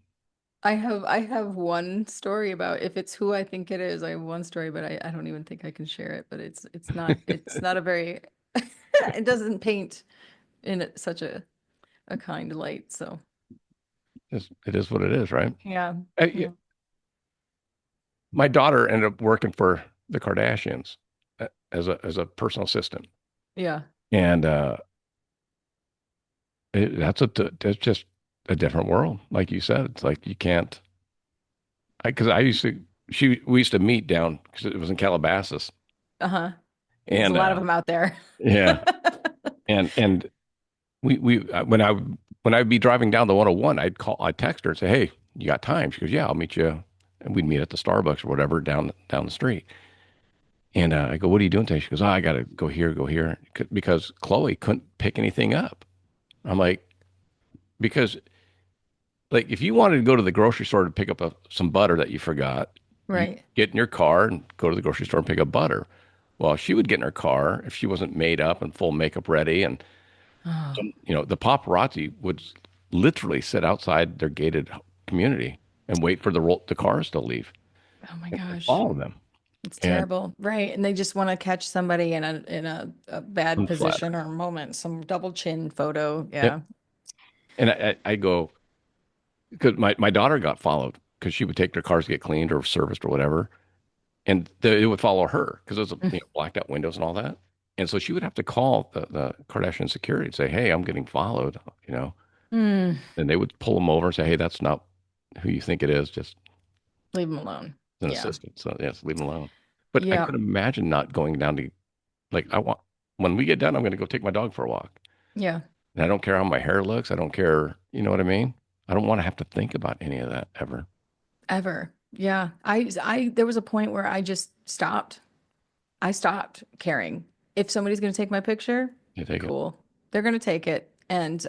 I have one story about if it's who I think it is. I have one story, but I don't even think I can share it. But it's not a very it doesn't paint in such a kind light. So It is what it is, right? yeah, Yeah, yeah, my daughter ended up working for the Kardashians as a personal assistant, yeah. and that's just a different world. Like you said, it's like you can't. Because I used to, we used to meet down because it was in Calabasas, Uh-huh. There's a and lot of them out there. yeah, and when I'd be driving down the 101, I'd text her and say, "Hey, you got time?" She goes, "Yeah, I'll meet you," and we'd meet at the Starbucks or whatever down the street. And I go, "What are you doing today?" She goes, "Oh, I got to go here," because Chloe couldn't pick anything up. I'm like, because like if you wanted to go to the grocery store to pick up some butter that you forgot, you Right. get in your car and go to the grocery store and pick up butter. Well, she would get in her car if she wasn't made up and full makeup ready, and Oh, the paparazzi would literally sit outside their gated community and wait for the cars to leave oh my and gosh. follow them. It's And terrible. Right. And they just want to catch somebody in a bad position unflattering. or moment, some double chin photo. Yep. Yeah. And I go because my daughter got followed because she would take their cars to get cleaned or serviced or whatever, and it would follow her because it was blacked out windows and all that. And so she would have to call the Kardashian security and say, "Hey, I'm getting followed," Mm, and they would pull them over and say, "Hey, that's not who you think it is. Just leave them alone. an Yeah. assistant. So yes, leave them alone." But I Yeah. could imagine not going down to like I want when we get done, I'm going to go take my dog for a walk, Yeah. and I don't care how my hair looks. I don't care. You know what I mean? I don't want to have to think about any of that ever. Ever. Yeah. There was a point where I just stopped. I stopped caring. If somebody's going to take my picture, You take it. cool. They're going to take it. And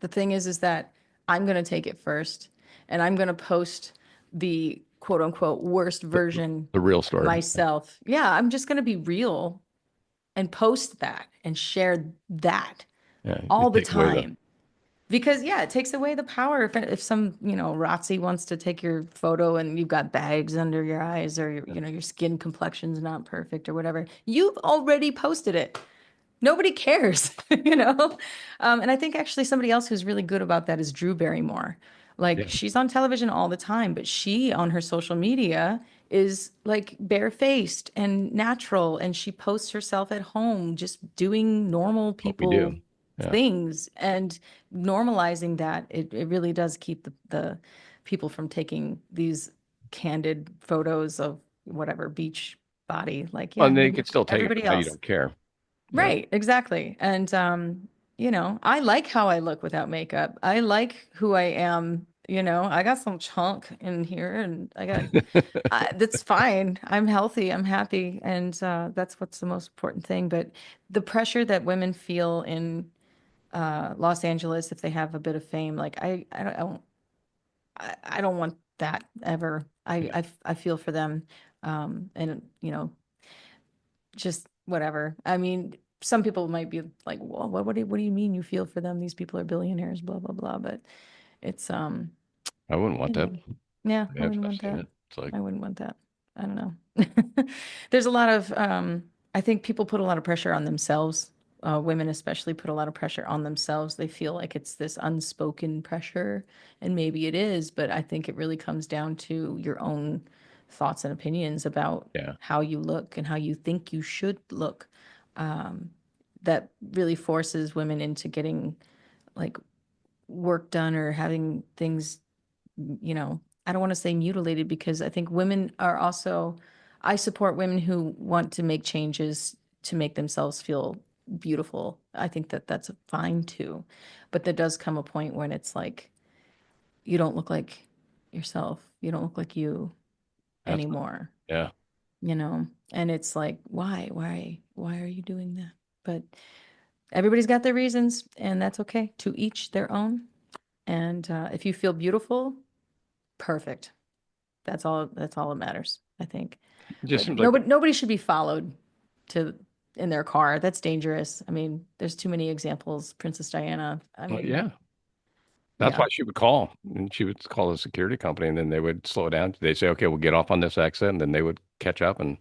the thing is that I'm going to take it first, and I'm going to post the quote unquote worst The, version the real of story. myself. Yeah, I'm just going to be real and post that and share that Yeah, you all the take away the. time. Because yeah, it takes away the power if some, Rotzi wants to take your photo and you've got bags under your eyes or your skin complexion's not perfect or whatever. You've already posted it. Nobody cares, you know? And I think actually somebody else who's really good about that is Drew Barrymore. Like Yeah, she's on television all the time, but she on her social media is like barefaced and natural, and she posts herself at home just doing normal what we do. people Yeah. things and normalizing that. It really does keep the people from taking these candid photos of whatever beach body. Like, Well, yeah, and they maybe could still take it, everybody but now you else. don't care. Yeah. Right, exactly. And I like how I look without makeup. I like who I am. I got some chunk in here and that's fine. I'm healthy, I'm happy, and that's what's the most important thing. But the pressure that women feel in Los Angeles if they have a bit of fame, like I don't want that ever. Yeah. I feel for them. And just whatever. I mean, some people might be like, well, what do you mean you feel for them? These people are billionaires, blah, blah, blah. But it's, I wouldn't want you that. know, yeah, I wouldn't I've want seen that. it. It's like, I wouldn't want that. I don't know. There's a lot of, I think people put a lot of pressure on themselves. Women especially put a lot of pressure on themselves. They feel like it's this unspoken pressure, and maybe it is, but I think it really comes down to your own thoughts and opinions about yeah, how you look and how you think you should look. Um, that really forces women into getting like work done or having things, I don't want to say mutilated because I think women are also, I support women who want to make changes to make themselves feel beautiful. I think that that's fine too. But there does come a point when it's like, you don't look like yourself. You don't look like you that's anymore, yeah. And it's like, why are you doing that? But everybody's got their reasons, and that's okay. To each their own. And if you feel beautiful, perfect. That's all that matters, I think. It just But seems like nobody should be followed to in their car. That's dangerous. I mean, there's too many examples. Princess Diana. I mean, yeah. That's why Yeah. she would call, and she would call the security company, and then they would slow down. They'd say, "Okay, we'll get off on this exit," and then they would catch up and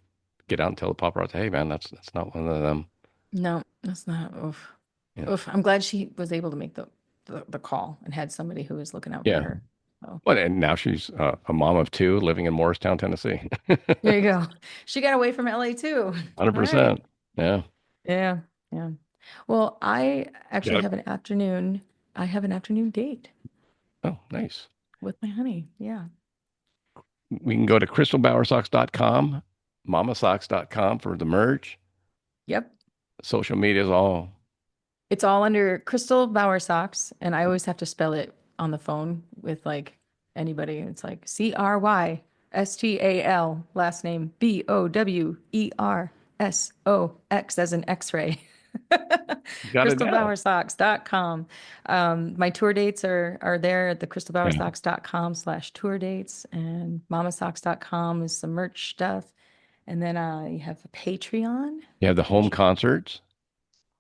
get out and tell the paparazzi, "Hey, man, that's not one of them." No, that's not. Oof. Yeah, Oof. I'm glad she was able to make the call and had somebody who was looking out for yeah. her. So Well, and now she's a mom of two living in Morristown, Tennessee. there you go. She got away from LA too. All right. 100%. Yeah. Yeah. Yeah. Well, I actually Got it. have an afternoon. I have an afternoon date Oh, nice. with my honey. Yeah. We can go to crystalbowersox.com, mamasocks.com for the merch. Yep. Social media is all. It's all under Crystal Bowersox, and I always have to spell it on the phone with like anybody. It's like Crystal, last name Bowersox as an X-ray. Got it down. Crystalbowersox.com. My tour dates are there at the Yeah. crystalbowersox.com/tour dates, and mamasocks.com is some merch stuff. And then you have a Patreon, You have the home which concerts.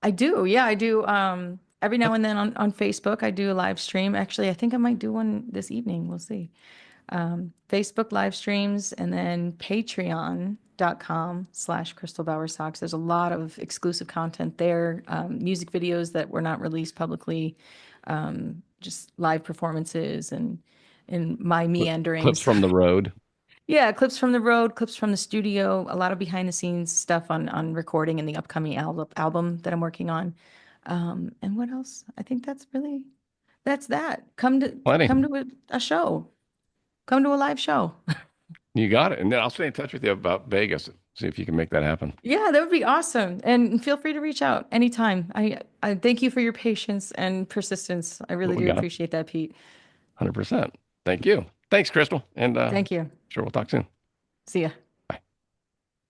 I do. Yeah, I do. Every now and then on Facebook, I do a live stream. Actually, I think I might do one this evening. We'll see. Facebook live streams and then patreon.com/Crystal Bowersox. There's a lot of exclusive content there, music videos that were not released publicly, just live performances and my Clips meanderings. from the road. Yeah, clips from the road, clips from the studio, a lot of behind the scenes stuff on recording in the upcoming album that I'm working on. And what else? I think that's that. Plenty. Come to a show. Come to a live show. You got it. And then I'll stay in touch with you about Vegas. See if you can make that happen. Yeah, that would be awesome. And feel free to reach out anytime. I thank you for your patience and persistence. I What really we do got. appreciate that, Pete. 100%. Thank you. Thanks, Crystal. And Thank you. sure we'll talk soon. See ya.